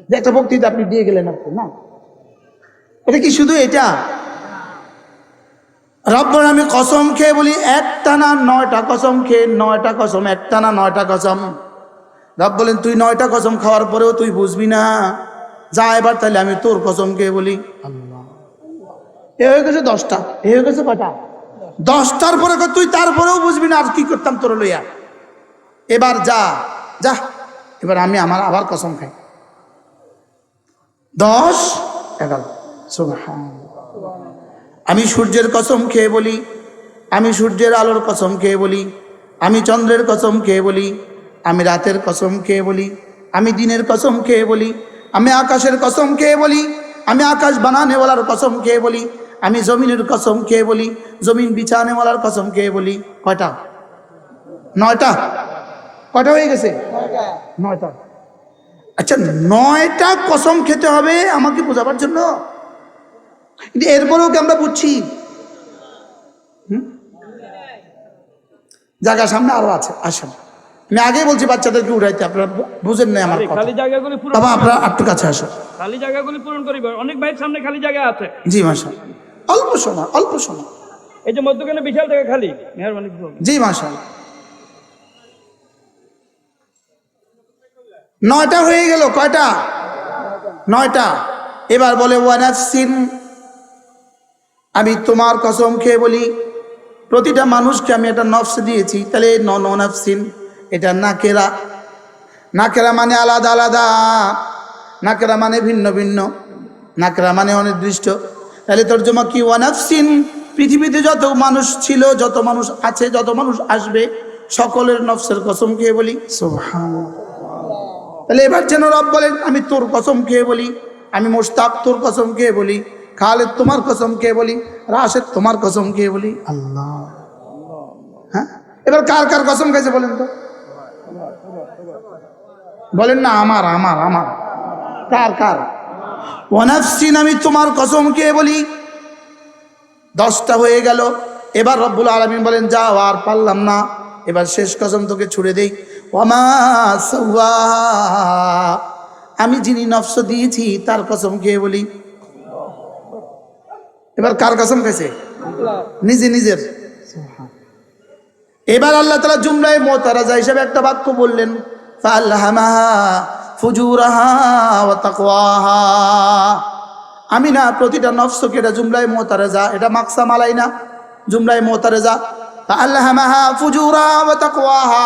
Speaker 1: যে একটা বক্তৃতা আপনি দিয়ে গেলেন আর কি, না। এটা কি শুধু এটা? রব্বর আমি কসম খেয়ে বলি, একটানা 9টা কসম খেয়ে, 9টা কসম, একটানা 9টা কসম। রব বলেন তুই 9টা কসম খাওয়ার পরেও তুই বুঝবি না, যা এবার তাহলে আমি তোর কসম খেয়ে বলি। আল্লাহ, এ হয়ে গেছে 10টা। এ হয়ে গেছে কটা? 10টার পরে তুই তারপরেও বুঝবি না আর কি করতাম তোর লইয়া। এবার যা যা, এবার আমি আমার আবার কসম খাই। 10 11। সুবহানাল্লাহ। আমি সূর্যের কসম খেয়ে বলি, আমি সূর্যের আলোর কসম খেয়ে বলি, আমি চন্দ্রের কসম খেয়ে বলি, আমি রাতের কসম খেয়ে বলি, আমি দিনের কসম খেয়ে বলি, আমি আকাশের কসম খেয়ে বলি, আমি আকাশ বানানেওয়ালার কসম খেয়ে বলি, আমি জমিনের কসম খেয়ে বলি, জমিন বিছানেওয়ালার কসম খেয়ে বলি। কয়টা? 9টা। কয়টা হয়ে গেছে? 9টা। আচ্ছা, 9টা কসম খেতে হবে আমাকে বোঝাবার জন্য, কিন্তু এরপরেও কি আমরা বুঝছি? জায়গা সামনে আরো আছে, আসেন। আমি আগেই বলছি বাচ্চাদেরকে উঠাইতে, আপনারা বুঝেন না আমার কথা। বাবা আপনারা একটু কাছে আসেন,
Speaker 2: খালি জায়গাগুলি পূরণ করিবে। অনেক ভাইয়ের সামনে খালি জায়গা আছে।
Speaker 1: জি মাশাআল্লাহ। অল্প সময়, অল্প সময়।
Speaker 2: এই যে মধ্যখানে বিশাল জায়গা খালি, মেহরবানি করবেন।
Speaker 1: জি মাশাআল্লাহ। 9টা হয়ে গেল। কয়টা? 9টা। এবার বলে ওয়ানাফসিন, আমি তোমার কসম খেয়ে বলি, প্রতিটা মানুষকে আমি একটা নফস দিয়েছি। তাহলে নফসিন এটা নাকেরা। নাকেরা মানে আলাদা আলাদা, নাকেরা মানে ভিন্ন ভিন্ন, নাকেরা মানে অনির্দিষ্ট। তাহলে তর্জমা কি? ওয়ানাফসিন, পৃথিবীতে যত মানুষ ছিল, যত মানুষ আছে, যত মানুষ আসবে, সকলের নফসের কসম খেয়ে বলি। সুবহানাল্লাহ। তাহলে এবার যেন রব বলেন আমি তোর কসম খেয়ে বলি, আমি মোশতাক তোর কসম খেয়ে বলি, খালেদ তোমার কসম খেয়ে বলি, রাশেদ তোমার কসম খেয়ে বলি। আল্লাহ। হ্যাঁ, এবার কার কার কসম খাইছে বলেন তো? বলেন না আমার আমার আমার কার কার? ওয়ানাফসিন, আমি তোমার কসম খেয়ে বলি। 10টা হয়ে গেল। এবার রব্বুল আলামিন বলেন যাও, আর পারলাম না, এবার শেষ কসম তোকে ছুড়ে দেই। ওয়ামা সাওয়াহা, আমি যিনি নফস দিয়েছি তার কসম খেয়ে বলি। এবার কার কসম খাইছে? নিজে নিজের। এবার আল্লাহ তাআলা জুমলায়ে মুতারাজা হিসেবে একটা বাক্য বললেন, ফাআলহামাহা ফুজুরাহা ওয়া তাকওয়াহা। আমি না প্রতিটা নফসকে, এটা জুমলায়ে মুতারাজা, এটা মাকসাম আলাই না, জুমলায়ে মুতারাজা। ফাআলহামাহা ফুজুরাহা ওয়া তাকওয়াহা।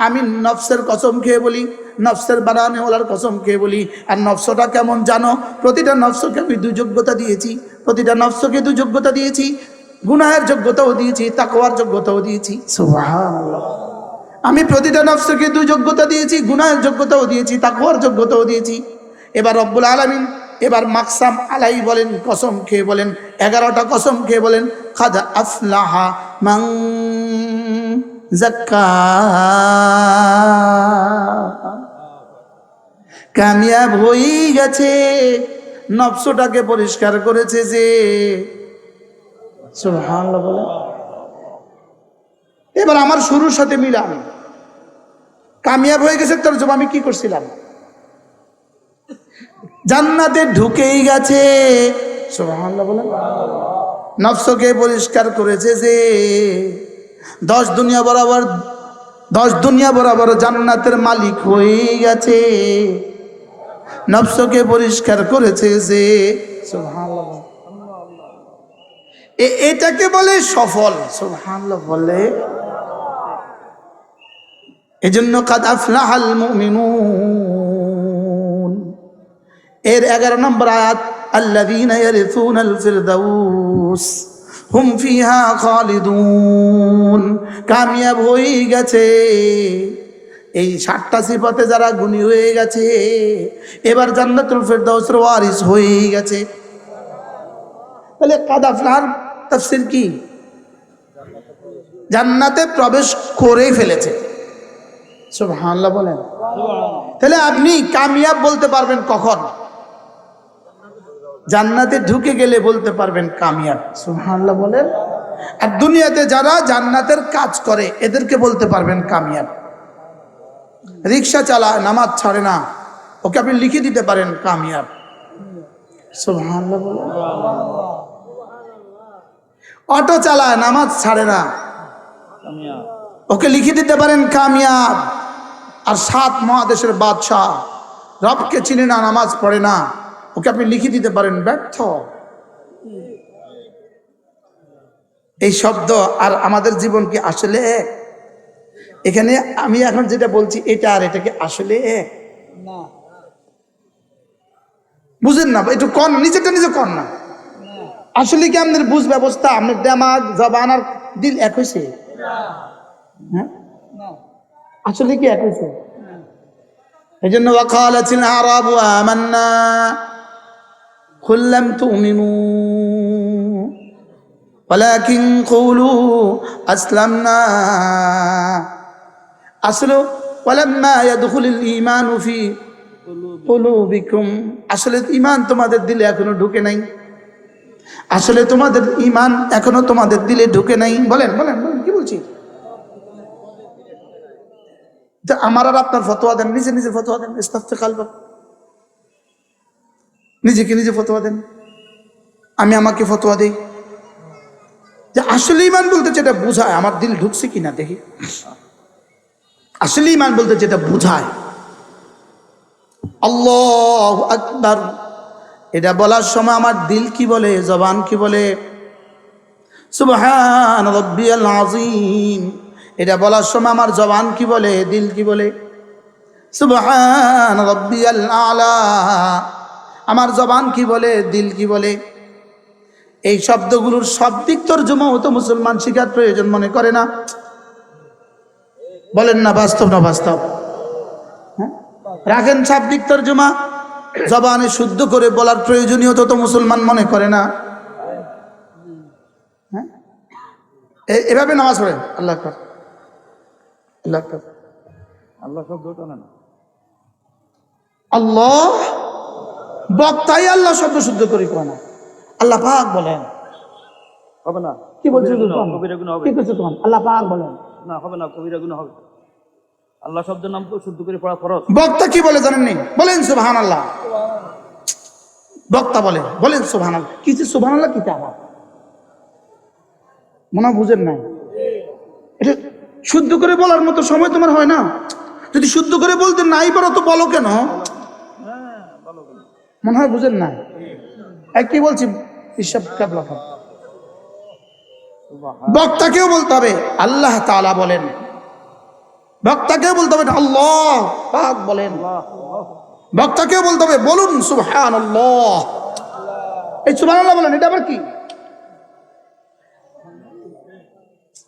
Speaker 1: আমি নফসের কসম খেয়ে বলি, নফসের বানানেওয়ালার কসম খেয়ে বলি। আর নফসটা কেমন জানো? প্রতিটা নফসকে আমি দুই যোগ্যতা দিয়েছি, প্রতিটা নফসকে দুই যোগ্যতা দিয়েছি। গুনাহের যোগ্যতাও দিয়েছি, তাকওয়ার যোগ্যতাও দিয়েছি। সুবহানাল্লাহ। আমি প্রতিটা নফসকে দুই যোগ্যতা দিয়েছি, গুনাহের যোগ্যতাও দিয়েছি, তাকওয়ার যোগ্যতাও দিয়েছি। এবার রব্বুল আলামিন এবার মাকসাম আলাই বলেন, কসম খেয়ে বলেন, 11টা কসম খেয়ে বলেন, কাদ আফলাহা মান যাক্কাহা। কামিয়াব হয়ে গেছে নফসটাকে পরিষ্কার করেছে যে। সুবহানাল্লাহ বলে। এবার আমার শুরুর সাথে মিলান, কামিয়াব হয়ে গেছে তার জন্য আমি কি করছিলাম? জান্নাতে ঢুকেই গেছে। সুবহানাল্লাহ বলে। নফসকে পরিষ্কার করেছে যে 10 দুনিয়া বরাবর জান্নাতের মালিক হয়ে গেছে। নফসকে পরিষ্কার করেছে যে। সুবহানাল্লাহ। এটাকে বলে সফল। সুবহানাল্লাহ বলে। এজন্য কাদ আফলাহাল মুমিনুন এর 11 নম্বর আয়াত, আল্লাযীনা ইয়ারিসুনাল ফিরদাউস হুম ফিহা খালিদুন। কামিয়াব হয়ে গেছে এই 7টা সিফাতে যারা গুণী হয়ে গেছে, এবার জান্নাতুল ফিরদাউসের ওয়ারিস হয়ে গেছে। তাহলে কাদ আফলাহার তাফসীর কি? জান্নাতে প্রবেশ করে ফেলেছে। সুবহানাল্লাহ বলেন। তাহলে আপনি কামিয়াব বলতে পারবেন কখন? জান্নাতে ঢুকে গেলে বলতে পারবেন কামিয়াব। সুবহানাল্লাহ বলেন। আর দুনিয়াতে যারা জান্নাতের কাজ করে এদেরকে বলতে পারবেন কামিয়াব। রিকশা চালায়, নামাজ ছাড়ে না, ওকে আপনি লিখে দিতে পারেন কামিয়াব। সুবহানাল্লাহ বলেন। অটো চালায়, নামাজ ছাড়ে না, ওকে লিখে দিতে পারেন কামিয়াব। আর 7 মহাদেশের বাদশাহ, রবকে চিনে না, নামাজ পড়ে না, ওকে আপনি লিখে দিতে পারেন ব্যর্থ। এই শব্দ আর আমাদের জীবন কি আসলে এক? এখানে আমি এখন যেটা বলছি এটা আর এটা কি আসলে এক? না। বুঝেন না? একটু কন, নিজেটা নিজে কন না। আসলে কি আপনার বুঝ ব্যবস্থা, আপনার দিমাগ, জবান আর দিল এক হয়েছে? হ্যাঁ, আসলে কি এক হয়েছে? এই জন্য ওয়াকালাতিল আরাবু আমান্না কুল লাম তুমিনু ওয়ালাকিন কুলু আসলামনা। আসলে ওয়ালাম্মা ইয়াদখুলুল ঈমানু ফি কুলুবিকুম। আসলে ঈমান তোমাদের দিলে এখনো ঢুকে নাই। আসলে তোমাদের ঈমান এখনো তোমাদের দিলে ঢুকে নাই। বলেন বলেন বলেন, কি বলছি? আমার আর আপনার ফতোয়া দেন, নিজে নিজে ফতোয়া দেন। ইস্তাফতি কালবাক, নিজেকে নিজে ফতোয়া দেন। আমি আমাকে ফতোয়া দেই যে আসলে ঈমান বলতে যেটা বুঝায়, আমার দিল ঢুকছে কিনা দেখি। আসলে ঈমান বলতে যেটা বুঝায়, আল্লাহু আকবার, এটা বলার সময় আমার দিল কি বলে, জবান কি বলে? সুবহান রাব্বিয়াল আযীম, এটা বলার সময় আমার জবান কি বলে, দিল কি বলে? সুবহান রাব্বিয়াল আলা, আমার জবান কি বলে, দিল কি বলে? এই শব্দগুলোর শাব্দিক তরজমাও তো মুসলমান শিখার প্রয়োজন মনে করে না। বলেন না, বাস্তব না বাস্তব? হ্যাঁ, রাখেন শাব্দিক তরজমা, জবানে শুদ্ধ করে বলার প্রয়োজনীয়তা তো মুসলমান মনে করে না। হ্যাঁ, এভাবে নামাজ পড়েন, আল্লাহ আকবার আল্লাহ আকবার, আল্লাহ শব্দটা না, আল্লাহ বক্তাই আল্লাহ শব্দ শুদ্ধ করে কয় না। আল্লাহ পাক বলেন, হবে না? কি বলছো? কবিরা গুনাহ হবে। কি করছো তোমার? আল্লাহ পাক বলেন না, হবে না, কবিরা গুনাহ হবে। আল্লাহ শব্দের নাম তো শুদ্ধ করে পড়া ফরজ। বক্তা কি বলে জানেন নি? বলেন সুবহানাল্লাহ। বক্তা বলেন, বলেন সুবহানাল্লাহ। কি যে সুবহানাল্লাহ কি তা? মনে হয় বুঝেন নাই, এটা শুদ্ধ করে বলার মতো সময় তোমার হয় না? যদি শুদ্ধ করে বলতে নাই পারো তো বলো কেন? মনে হয় বুঝেন নাই। কি বলছি, হিসাব কাবলা খান। বক্তাকেও বলতে হবে আল্লাহ তাআলা বলেন, বক্তাকেও বলতে হবে আল্লাহ পাক বলেন, বক্তাকেও বলতে হবে বলুন সুবহানাল্লাহ। এই সুবহানাল্লাহ বলেন, এটা আবার কি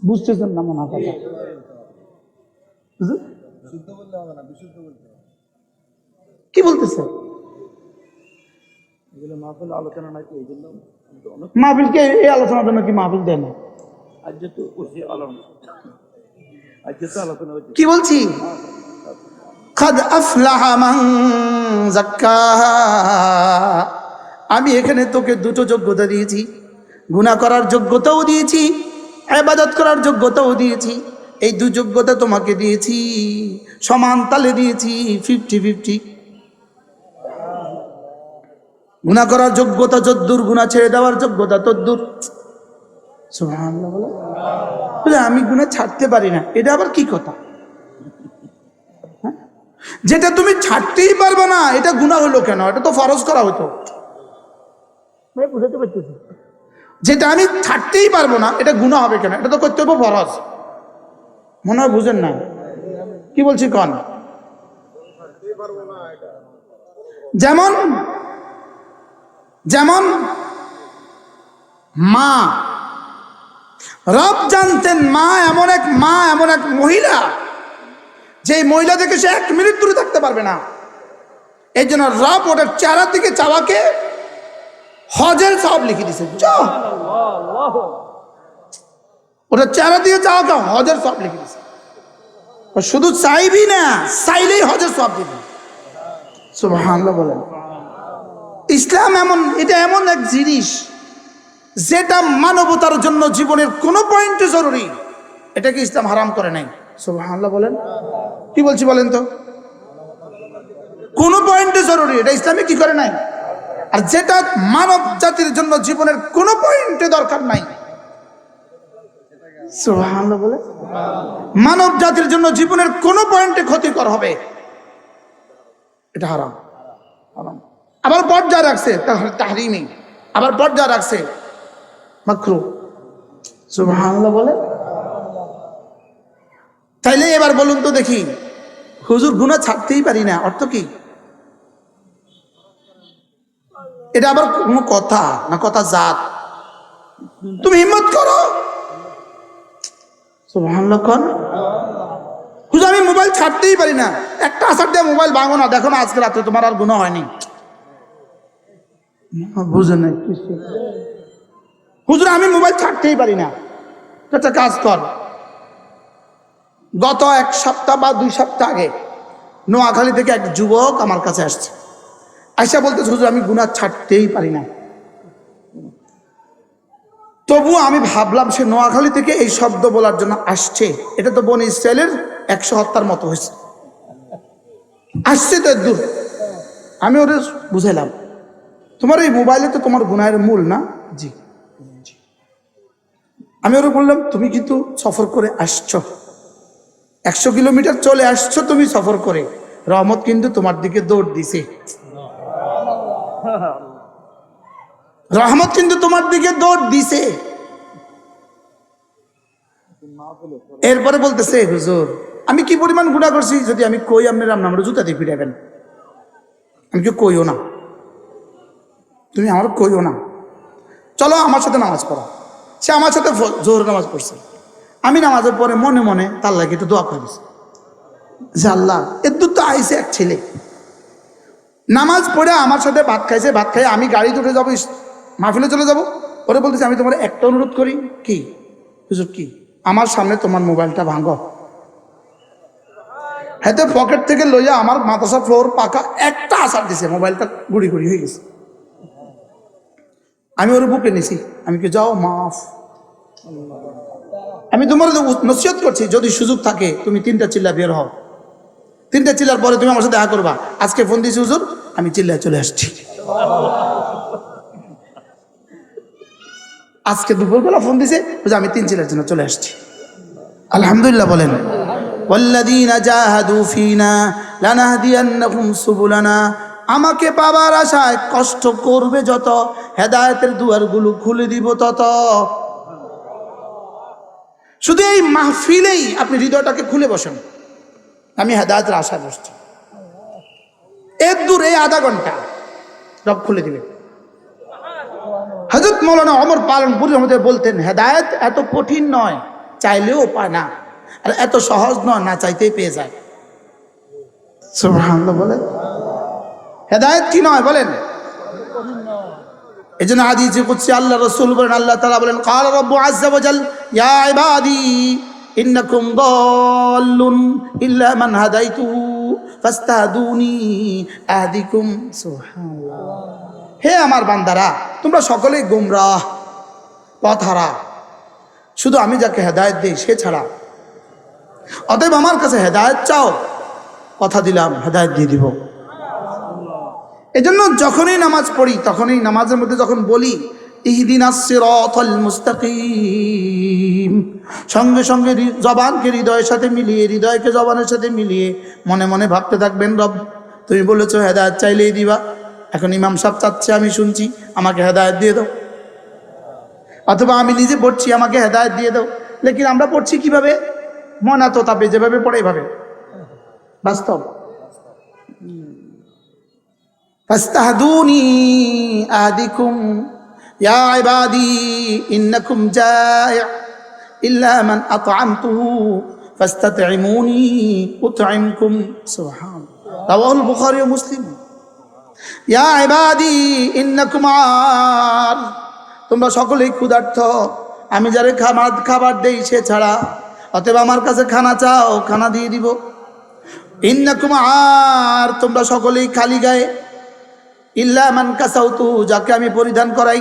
Speaker 1: বুঝতেছেন না মনে হয়? কি বলতেছে? মাহফিলকে এই আলোচনার জন্য কি মাহফিল দেয় না? কি বলছি? কাদ আফলাহা মান যাক্কাহা। আমি এখানে তোকে দুটো যোগ্যতা দিয়েছি, গুনাহ করার যোগ্যতাও দিয়েছি, ইবাদত করার যোগ্যতাও দিয়েছি। এই দুই যোগ্যতা তোমাকে দিয়েছি, সমান তালে দিয়েছি, 50-50। গুনাহ করার যোগ্যতা যদ্দূর, গুনাহ ছেড়ে দেওয়ার যোগ্যতা তদ্দূর। সুবহানাল্লাহ বলে। আমি গুনাহ ছাড়তে পারি না, এটা আবার কি কথা? যেটা তুমি ছাড়তেই পারবে না এটা গুনাহ হলো কেন? এটা তো ফরজ করা হতো। বুঝতে পারতেছি, যেটা আমি ছাড়তেই পারবো না এটা গুনাহ হবে কেন? এটা তো করতে হবে ফরজ। মনে হয় বুঝেন না কি বলছি কন? যেমন যেমন মা, রব জানতেন মা এমন এক মহিলা, যে মহিলা থেকে সে 1 মিনিট দূরে থাকতে পারবে না। এই জন্য রব ওটার চেহারা থেকে চাওয়াকে হজের সওয়াব লিখে দিয়েছে। ওটার চেহারা দিয়ে চাওয়াকে হজের সওয়াব লিখে দিয়েছে। শুধু চাইবি না, চাইলেই হজের সওয়াব দিবি। সুবহানাল্লাহ বলেন। ইসলাম এটা এমন এক জিনিস যেটা মানবতার জন্য জীবনের কোনো পয়েন্টে জরুরি, এটাকে ইসলাম হারাম করে নাই। সুবহানাল্লাহ বলেন। কি বলছি বলেন তো? কোনো পয়েন্টে জরুরি, এটা ইসলামে কি করে নাই। আর যেটা মানব জাতির জন্য জীবনের কোনো পয়েন্টে দরকার নাই, সুবহানাল্লাহ বলে, মানব জাতির জন্য জীবনের কোনো পয়েন্টে ক্ষতিকর হবে, এটা হারাম। হারাম। আবার পর্যায়ে রাখছে তাহরিমি, আবার পর্যায়ে রাখছে মাকরুহ। সুবহানাল্লাহ বলে। তাইলে এবার বলুন তো দেখি, হুজুর গুনাহ ছাড়তেই পারি না, অর্থ কি? এটা আবার কোনো কথা না, কথা জাত। তুমি হিম্মত করো, সুবহানাল্লাহ কোন। হুজুর আমি মোবাইল ছাড়তেই পারি না, একটা আসার দিয়ে মোবাইল ভাঙো না, দেখো না আজকে রাতে তোমার আর গুনাহ হয়নি। বুঝে নাই কিছু। হুজুর আমি মোবাইল ছাড়তেই পারি না, একটা কাজ কর। গত 1 সপ্তাহ বা 2 সপ্তাহ আগে নোয়াখালী থেকে এক যুবক আমার কাছে আসছে, আয়সা বলতেছে হুজুর আমি গুনাহ ছাড়তেই পারি না। তবু আমি ভাবলাম সে নোয়াখালী থেকে এই শব্দ বলার জন্য আসছে, এটা তো বনি ইসরায়েলের 100 হত্যার মতো হয়েছে, আসছে তো দূর। আমি ওরে বুঝাইলাম, তোমার এই মোবাইলে তো তোমার গুনাহের মূল না। জি। আমি ওরে বললাম তুমি কিন্তু সফর করে আসছো, 100 কিলোমিটার চলে আসছো তুমি সফর করে, রহমত কিন্তু তোমার দিকে দৌড় দিছে, রহমত কিন্তু তোমার দিকে দৌড় দিছে। এরপরে বলতেছে হুজুর আমি কি পরিমাণ গুনাহ করছি, যদি আমি কই আপনার আমরা জুতা দিয়ে ফিরাবেন। আমি কি কইও না, তুমি আমার কইও না, চলো আমার সাথে নামাজ পড়ো। সে আমার সাথে জোহর নামাজ পড়ছে। আমি নামাজের পরে মনে মনে তার লাগে একটু দোয়া করে দিছি যে আল্লাহ এর তো আইসে এক ছেলে নামাজ পড়ে আমার সাথে ভাত খাইছে, ভাত খাই আমি গাড়িতে উঠে যাবো, মাহফিলে চলে যাবো। ওরে বলতেছি আমি তোমার একটা অনুরোধ করি। কি হুজুর? কি? আমার সামনে তোমার মোবাইলটা ভাঙো। হাতে পকেট থেকে লইয়া আমার মাদ্রাসা ফ্লোর পাকা একটা আসার দিছে, মোবাইলটা গুড়ি গুড়ি হয়ে গেছে। আমি ওর বুকে নিছি, আমি কি যাও মাফ, আমি তোমার নসিহত করছি যদি সুযোগ থাকে তুমি 3টা চিল্লা বের হও, 3টা চিল্লার পরে তুমি আমার সাথে দেখা করবা। আজকে ফোন দিয়েছি হুজুর আমি চিল্লায় চলে আসছি। আজকে দুপুরবেলা ফোন দিছে যে আমি 3 ছেলের জন্য চলে আসছি। আলহামদুলিল্লাহ বলেন। ওয়াল্লাযীনা জাহাদু ফীনা লানাহদিয়ান্নাহুম সুবুলানা। আমাকে পাবার আশায় কষ্ট করবে যত, হেদায়েতের দুয়ারগুলো খুলে দিব তত। শুধু এই মাহফিলেই আপনি হৃদয়টাকে খুলে বসেন, আমি হেদায়েতের আশায় বসছি। এর দূর এই আধা ঘন্টা রব খুলে দিবে। হযরত মাওলানা ওমর পালনপুরি আমাদের বলতেন, হেদায়েত এত কঠিন নয়, চাইলেও পায় না, আর এত সহজ নয়, না চাইতেই পেয়ে যায়। সুবহানাল্লাহ বলেন। হেদায়েত কি নয় বলেন? এই জন্য হাদিসে কুদসি আল্লাহ রাসূল বলেন, আল্লাহ তাআলা বলেন, ক্বালা রাব্বু আযজা ওয়া জাল ইয়া ইবাদি ইন্নাকুম দাল্লুন ইল্লা মান হাদাইতুহু ফাস্তাহদুনি আহদিকুম। সুবহানাল্লাহ। হে আমার বান্দারা, তোমরা সকলেই গোমরাহ পথহারা, শুধু আমি যাকে হেদায়েত দেই সে ছাড়া। অতএব আমার কাছে হেদায়েত চাও, কথা দিলাম হেদায়েত দিয়ে দিব। এজন্য যখনই নামাজ পড়ি, তখনই নামাজের মধ্যে যখন বলি ইহদিনাস সিরাতাল মুস্তাকিম, সঙ্গে সঙ্গে জবানকে হৃদয়ের সাথে মিলিয়ে, হৃদয়কে জবানের সাথে মিলিয়ে মনে মনে ভাবতে থাকবেন, রব তুমি বলেছো হেদায়েত চাইলেই দিবা, এখন ইমাম সাহেব চাচ্ছে আমি শুনছি, আমাকে হেদায়েত দিয়ে দাও। অথবা আমি নিজে পড়ছি, আমাকে হেদায়েত দিয়ে দাও। লেকিন আমরা পড়ছি কিভাবে? মনা তো তাপে যেভাবে পড়ে এভাবে, বাস্তব। ফাস্তাহদুনি আহদিকুম ইয়া ইবাদি ইন্নাকুম জাই' ইল্লা মান আত'আমতুহু ফাস্তাত'ইমুনি উত'ইমকুম। সুবহানাল্লাহ। রাওয়াহুল বুখারী ও মুসলিম। ইয়া ইবাদি ইন্নাকুম আর, তোমরা সকলেই ক্ষুধার্ত, আমি যারে খাবার দেই সে ছাড়া, অতএব আমার কাছে খানা চাও, খানা দিয়ে দিব। ইন্নাকুম আর, তোমরা সকলেই খালি গায়ে, ইল্লা মান কাসাউতু, যাকে আমি পরিধান করাই।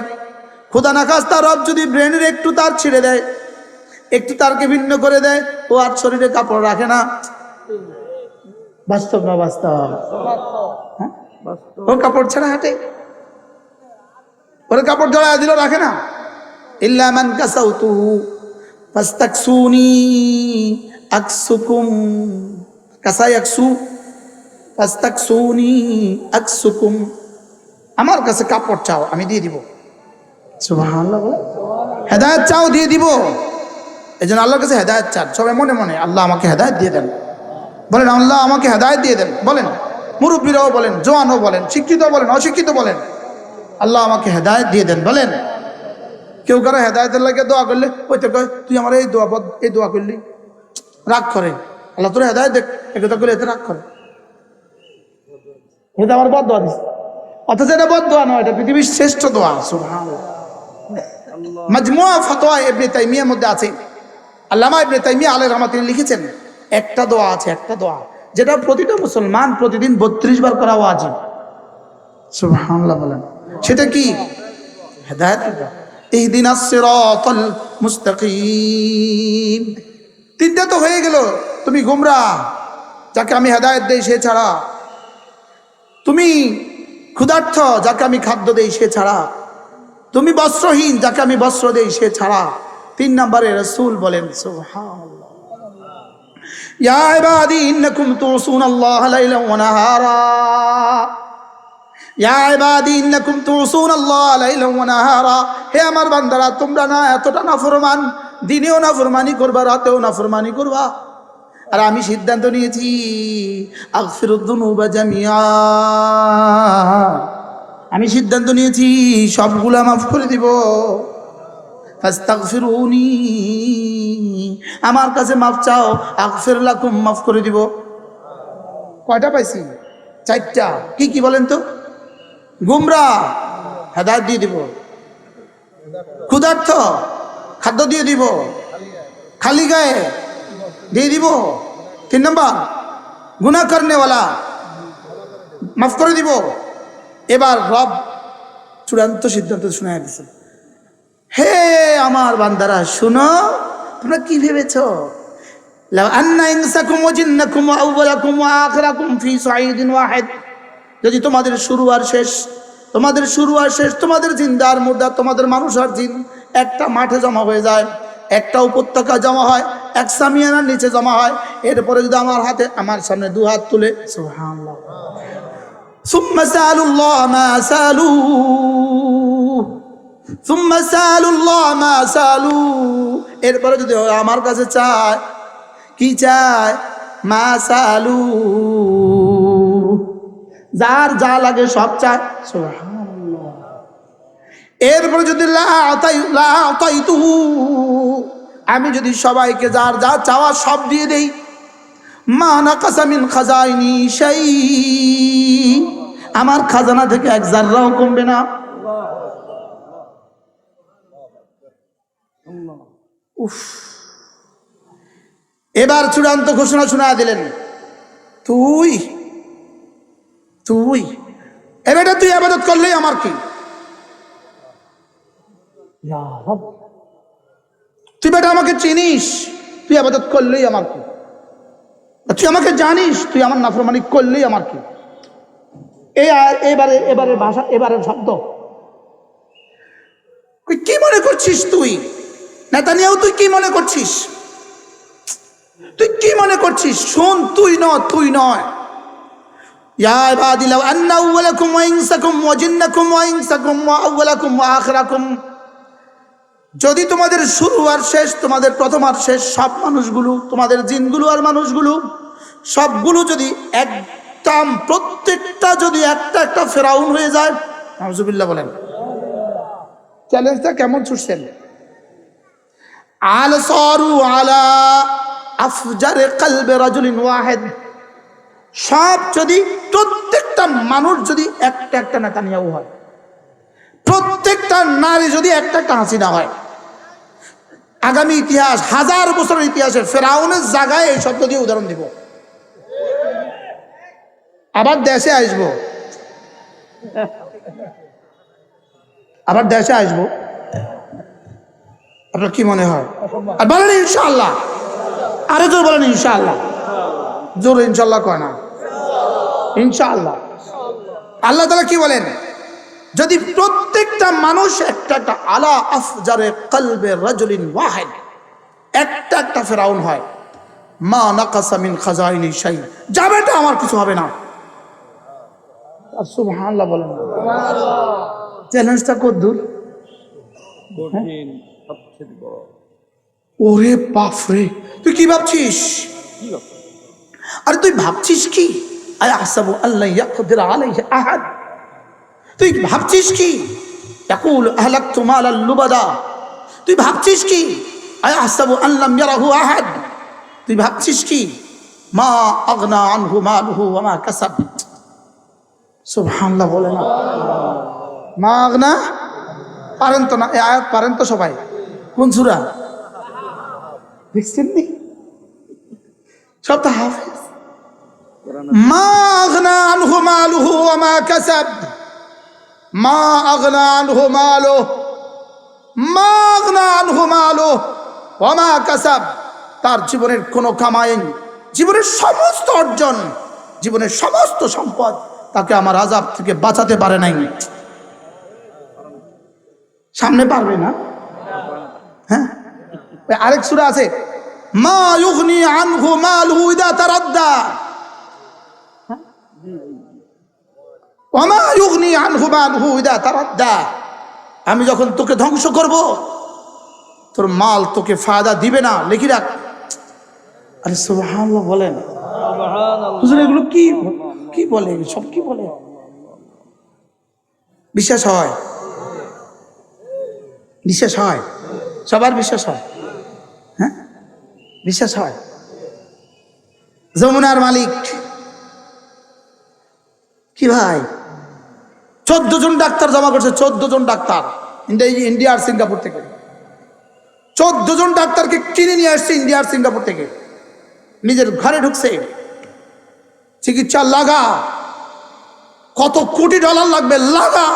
Speaker 1: খোদা না খাস্তা রব যদি ব্রেনের একটু তার ছিঁড়ে দেয়, একটু তারকে ভিন্ন করে দেয়, ও আর শরীরে কাপড় রাখে না। বাস্তব না বাস্তব? হ্যাঁ, ওর কাপড় ছাড়া হাঁটে, ওর কাপড় জড়ায় দিল রাখে না। ইল্লা মান কাসাউতু ফাস্তাকসুনি আকসুকুম, কাসাই আকসু, ফাস্তাকসুনি আকসুকুম, আমার কাছে কাপড় চাও আমি দিয়ে দিব। সুবহানাল্লাহ। হেদায়েত চাও দিয়ে দিব। এই জন্য আল্লাহর কাছে হেদায়েত চান সবাই মনে মনে, আল্লাহ আমাকে হেদায়েত দিয়ে দেন। বলেন আল্লাহ আমাকে হেদায়েত দিয়ে দেন। বলেন, মুরব্বীরাও বলেন, জওয়ানও বলেন, শিক্ষিত বলেন, অশিক্ষিত বলেন, আল্লাহ আমাকে হেদায়েত দিয়ে দেন। বলেন। কেউ কারো হেদায়েতের লাগে দোয়া করলে ওই তো কয় তুই আমার এই দোয়া করলি, রাগ করে। আল্লাহ তোর হেদায়েত দেখ, একথা করলে এতে রাগ করে, এটা আমার বদ দোয়া দিস। অথচ এটা বদ দোয়া নয়, এটা পৃথিবীর শ্রেষ্ঠ দোয়া। সুবহানাল্লাহ। মাজমুআ ফাতোয়া ইবনে তাইমিয়ার মধ্যে আছে, আল্লামা ইবনে তাইমিয়া আলাইহির রাহমাত তিনি লিখেছেন, একটা দোয়া আছে, একটা দোয়া যেটা প্রতিটা মুসলমান প্রতিদিন 32 বার করা ওয়াজিব। সুবহানাল্লাহ বলেন। সেটা কি? হেদায়েতের দোয়া। ইহদিনাস সিরাতাল মুস্তাকিম। তিনটা তো হয়ে গেল, তুমি গোমরাহ, যাকে আমি হেদায়েত দেই সে ছাড়া। তুমি ক্ষুধার্ত, যাকে আমি খাদ্য দেই সে ছাড়া। তুমি বস্ত্রহীন, যাকে আমি বস্ত্র দেই সে ছাড়া। 3 নম্বরে রাসূল বলেন সুবহানাল্লাহ, ইয়া ইবাদি ইন্নাকুম তুসুনাল্লাহা লাইলান ওয়া নাহারা, ইয়া ইবাদি ইন্নাকুম তুসুনাল্লাহা লাইলান ওয়া নাহারা। হে আমার বান্দারা, তোমরা না এতটা নাফরমান, দিনেও নাফরমানি করবা, রাতেও নাফরমানি করবা। আর আমি সিদ্ধান্ত নিয়েছি আগফিরুদ যুনুবা জামিআ, আমি সিদ্ধান্ত নিয়েছি সবগুলা মাফ করে দিব। ফাস্তাগফিরুনি, আমার কাছে মাফ চাও, আগফির লাকুম, মাফ করে দিব। কয়টা পাইছি? 4টা। কি কি বলেন তো? গুমরাহ, হেদায়েত দিয়ে দিব। ক্ষুধার্ত, খাদ্য দিয়ে দিব। খালি গায়ে দিয়ে দিব। 3 নম্বর, গুনাহ করনেওয়ালা, মাফ করে দিব। এবার রব চূড়ান্ত সিদ্ধান্ত শোনায় দিয়েছেন, হে আমার বান্দারা শুনো, তোমরা কি ভেবেছ? লাউ আন্না ইনসাকুম ওয়া জিন্নাকুম ওয়া আউওয়ালাকুম ওয়া আখিরাকুম ফি সাঈদিন ওয়াহিদ, যদি তোমাদের শুরু আর শেষ, তোমাদের জিন্দা আর মুর্দা, তোমাদের মানুষ আর জিন একটা মাঠে জমা হয়ে যায়, একটা উপত্যকা জমা হয়, এক সামিয়ানার নিচে জমা হয়। এরপরে যদি আমার হাতে, আমার সামনে দু হাত তুলে সুবহানাল্লাহ, সুম্মা সালুল্লাহ মা সালু, সুম্মা সালুল্লাহ মা সালু, এরপরে যদি আমার কাছে চায়, কি চায়? মা সালু, যার যা লাগে সব চায়। সুবহানাল্লাহ। এরপরে যদি লা আতাইতুহু, আমি যদি সবাইকে যার যা চাওয়া সব দিয়ে দেই, মা নাকাসা মিন খাজাইনি শাই, আমার খাজানা থেকে এক জাররাও কমবে না। উফ। এবার চূড়ান্ত ঘোষণা শোনা দিলেন, তুই তুই এবারে তুই ইবাদত করলেই আমার কি? তুই বেটা আমাকে চিনিস, তুই ইবাদত করলেই আমার কি? তুই আমাকে জানিস, তুই আমার নাফরমানি করলেই আমার কি? এবারে ভাষা, এবারে শব্দ। কি মনে করছিস তুই নেতানিয়াহু? তুই কি মনে করছিস? তুই কি মনে করছিস? শোন, তুই নয়। ইয়া ইবাদি লাউ আন্না আউওয়ালাকুম ওয়া ইনসাকুম ওয়া জিন্নাকুম ওয়া ইনসাকুম ওয়া আউওয়ালাকুম ওয়া আখিরাকুম, যদি তোমাদের শুরু আর শেষ, তোমাদের প্রথম আর শেষ সব মানুষগুলো, তোমাদের জিনগুলো আর মানুষগুলো সবগুলো যদি একদম প্রত্যেকটা যদি একটা একটা ফেরাউন হয়ে যায়, নাউজুবিল্লাহ বলেন। চ্যালেঞ্জটা কেমন ছুটছেন? আল সারু আলা আফজারে কলবে রাজুলিন ওয়াহিদ, সব যদি প্রত্যেকটা মানুষ যদি একটা একটা নেতানিয়াহু হয়, প্রত্যেকটা নারী যদি একটা একটা হাসিনা হয়, আগামী ইতিহাস, হাজার বছরের ইতিহাসে ফেরাউনের জায়গায় এই শব্দ দিয়ে উদাহরণ দিব। আবার দেশে আসবো, আপনার কি মনে হয়? আর বলেন ইনশাআল্লাহ, আরো জোর বলেন ইনশাআল্লাহ। জোর ইনশাআল্লাহ কয় না, ইনশাআল্লাহ। আল্লাহ তাআলা কি বলেন? যদি প্রত্যেকটা মানুষ একটা একটা আলা আফজারে কলবে রাজুলিন ওয়াহিদ, একটা একটা ফেরাউন হয়, মা নাকাসা মিন খাজাইনি শাই, যাবেটা আমার কিছু হবে না। সুবহানাল্লাহ বলেন। চ্যালেঞ্জটা কত দূর?
Speaker 2: কঠিন, সবচেয়ে বড়।
Speaker 1: ওরে বাপ রে, তুই কি ভাবছিস? আরে তুই ভাবছিস কি? আয়াহসাবু আল্লা ইয়াকদির আলাইহি আহাদ, তুই ভাবছিস কি? ইয়াকুল আহলাকতু মালাল লুবাদা, তুই ভাবছিস কি? আয়াহসাবু আন লাম ইয়ারাহু আহাদ, তুই ভাবছিস কি? মা আগনা আনহু মালুহু ওয়া মা কাসাব। সুবহানাল্লাহ বলে না। মা আগনা, পারেন তো না? এই আয়াত পারেন তো সবাই? কোন সূরা দেখছেন নি? সব তো হাফেজ। মা আগনা আনহু মালুহু ওয়া মা কাসাব, মা আগনা আনহু মালুহু, মা আগনা আনহু মালুহু ওয়া মা কাসাব, তার জীবনের কোনো কামাই, জীবনের সমস্ত অর্জন, জীবনের সমস্ত সম্পদ তাকে আমার আযাব থেকে বাঁচাতে পারে নাই। সামনে পারবে না? হ্যাঁ, আরেক সূরা আছে, মা ইউগনি আনহু মালুহু ইযা তারাদ্দা, ওয়া মা ইউগনি আনহু মালুহু ইযা তারাদ্দা, আমি যখন তোকে ধ্বংস করব তোর মাল তোকে ফায়দা দিবে না, লিখে রাখ। আরে সুবহানাল্লাহ বলেন। হুজুর এগুলো কি কি বলে? সব কি বলে? বিশ্বাস হয়? বিশ্বাস হয়? সবার বিশ্বাস হয়? হ্যাঁ, বিশ্বাস হয়। যমুনার মালিক কি ভাই, 14 জন ডাক্তার জমা করছে, 14 জন ডাক্তার ইন্ডিয়া আর সিঙ্গাপুর থেকে, 14 জন ডাক্তারকে কিনে নিয়ে আসছে ইন্ডিয়া আর সিঙ্গাপুর থেকে, নিজের ঘরে ঢুকছে, চিকিৎসা লাগা, কত কোটি ডলার লাগবে লাগা।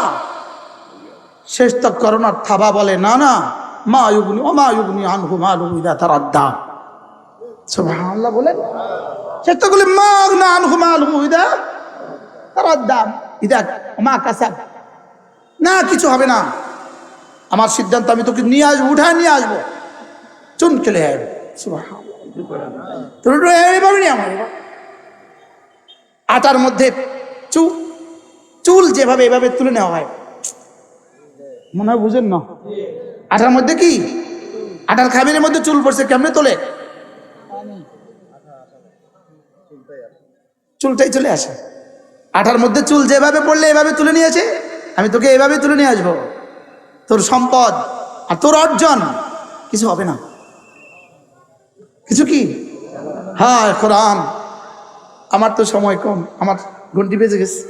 Speaker 1: শেষ তক করোনার থাবা বলে না না, মা ইউগনি ও মা ইউগনি আনহু মালুহু ইযা তারাদ্দা। সুবহানাল্লাহ বলেন। শেষ তক বলে মা আগনা আনহু মালুহু ইযা তারাদ্দা, ইযা মা কাসাব, না কিছু হবে না। আমার সিদ্ধান্ত, আমি তোকে নিয়ে আসবো, উঠায় নিয়ে আসবো, চুন খেলে আসবো। তোর এইভাবে নিয়ে আমার আটার মধ্যে চুল যেভাবে এভাবে তুলে নেওয়া হয়, মনে হয় বুঝেন না? আটার মধ্যে কি, আটার খামিরের মধ্যে চুল পড়ছে, কেমনে তোলে? চুলটাই চলে আসে। আটার মধ্যে চুল যেভাবে পড়লে এভাবে তুলে নিয়ে আসে, আমি তোকে এভাবে তুলে নিয়ে আসবো। তোর সম্পদ আর তোর অর্জন কিছু হবে না। কিছু কি? হ্যাঁ, কোরআন। আমার তো সময় কম, আমার ঘন্টি বেজে গেছে।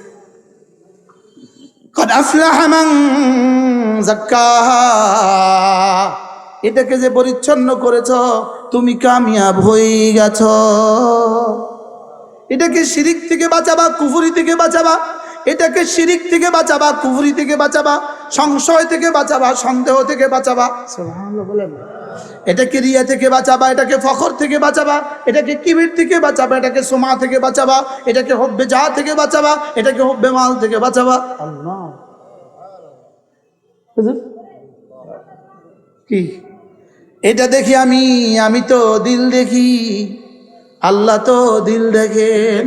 Speaker 1: কদ আফলাহা মান যাক্কাহা, এটাকে যে পরিচ্ছন্ন করেছ তুমি কামিয়াব হয়ে গেছ। এটাকে শিরিক থেকে বাঁচাবা, কুফরি থেকে বাঁচাবা, এটাকে শিরিক থেকে বাঁচাবা, কুফরি থেকে বাঁচাবা, সংশয় থেকে বাঁচাবা, সন্দেহ থেকে বাঁচাবা। সুবহানাল্লাহ বলেন। এটাকে রিয়া থেকে বাঁচাবা, এটাকে ফখর থেকে বাঁচাবা, এটাকে কিবির থেকে বাঁচাবা, এটাকে সুমা থেকে বাঁচাবা, এটাকে হব্বে জাহ থেকে বাঁচাবা, এটাকে হব্বে মাল থেকে বাঁচাবা। আল্লাহ কি এটা দেখি আমি তো দিল দেখি, আল্লাহ তো দিল দেখেন।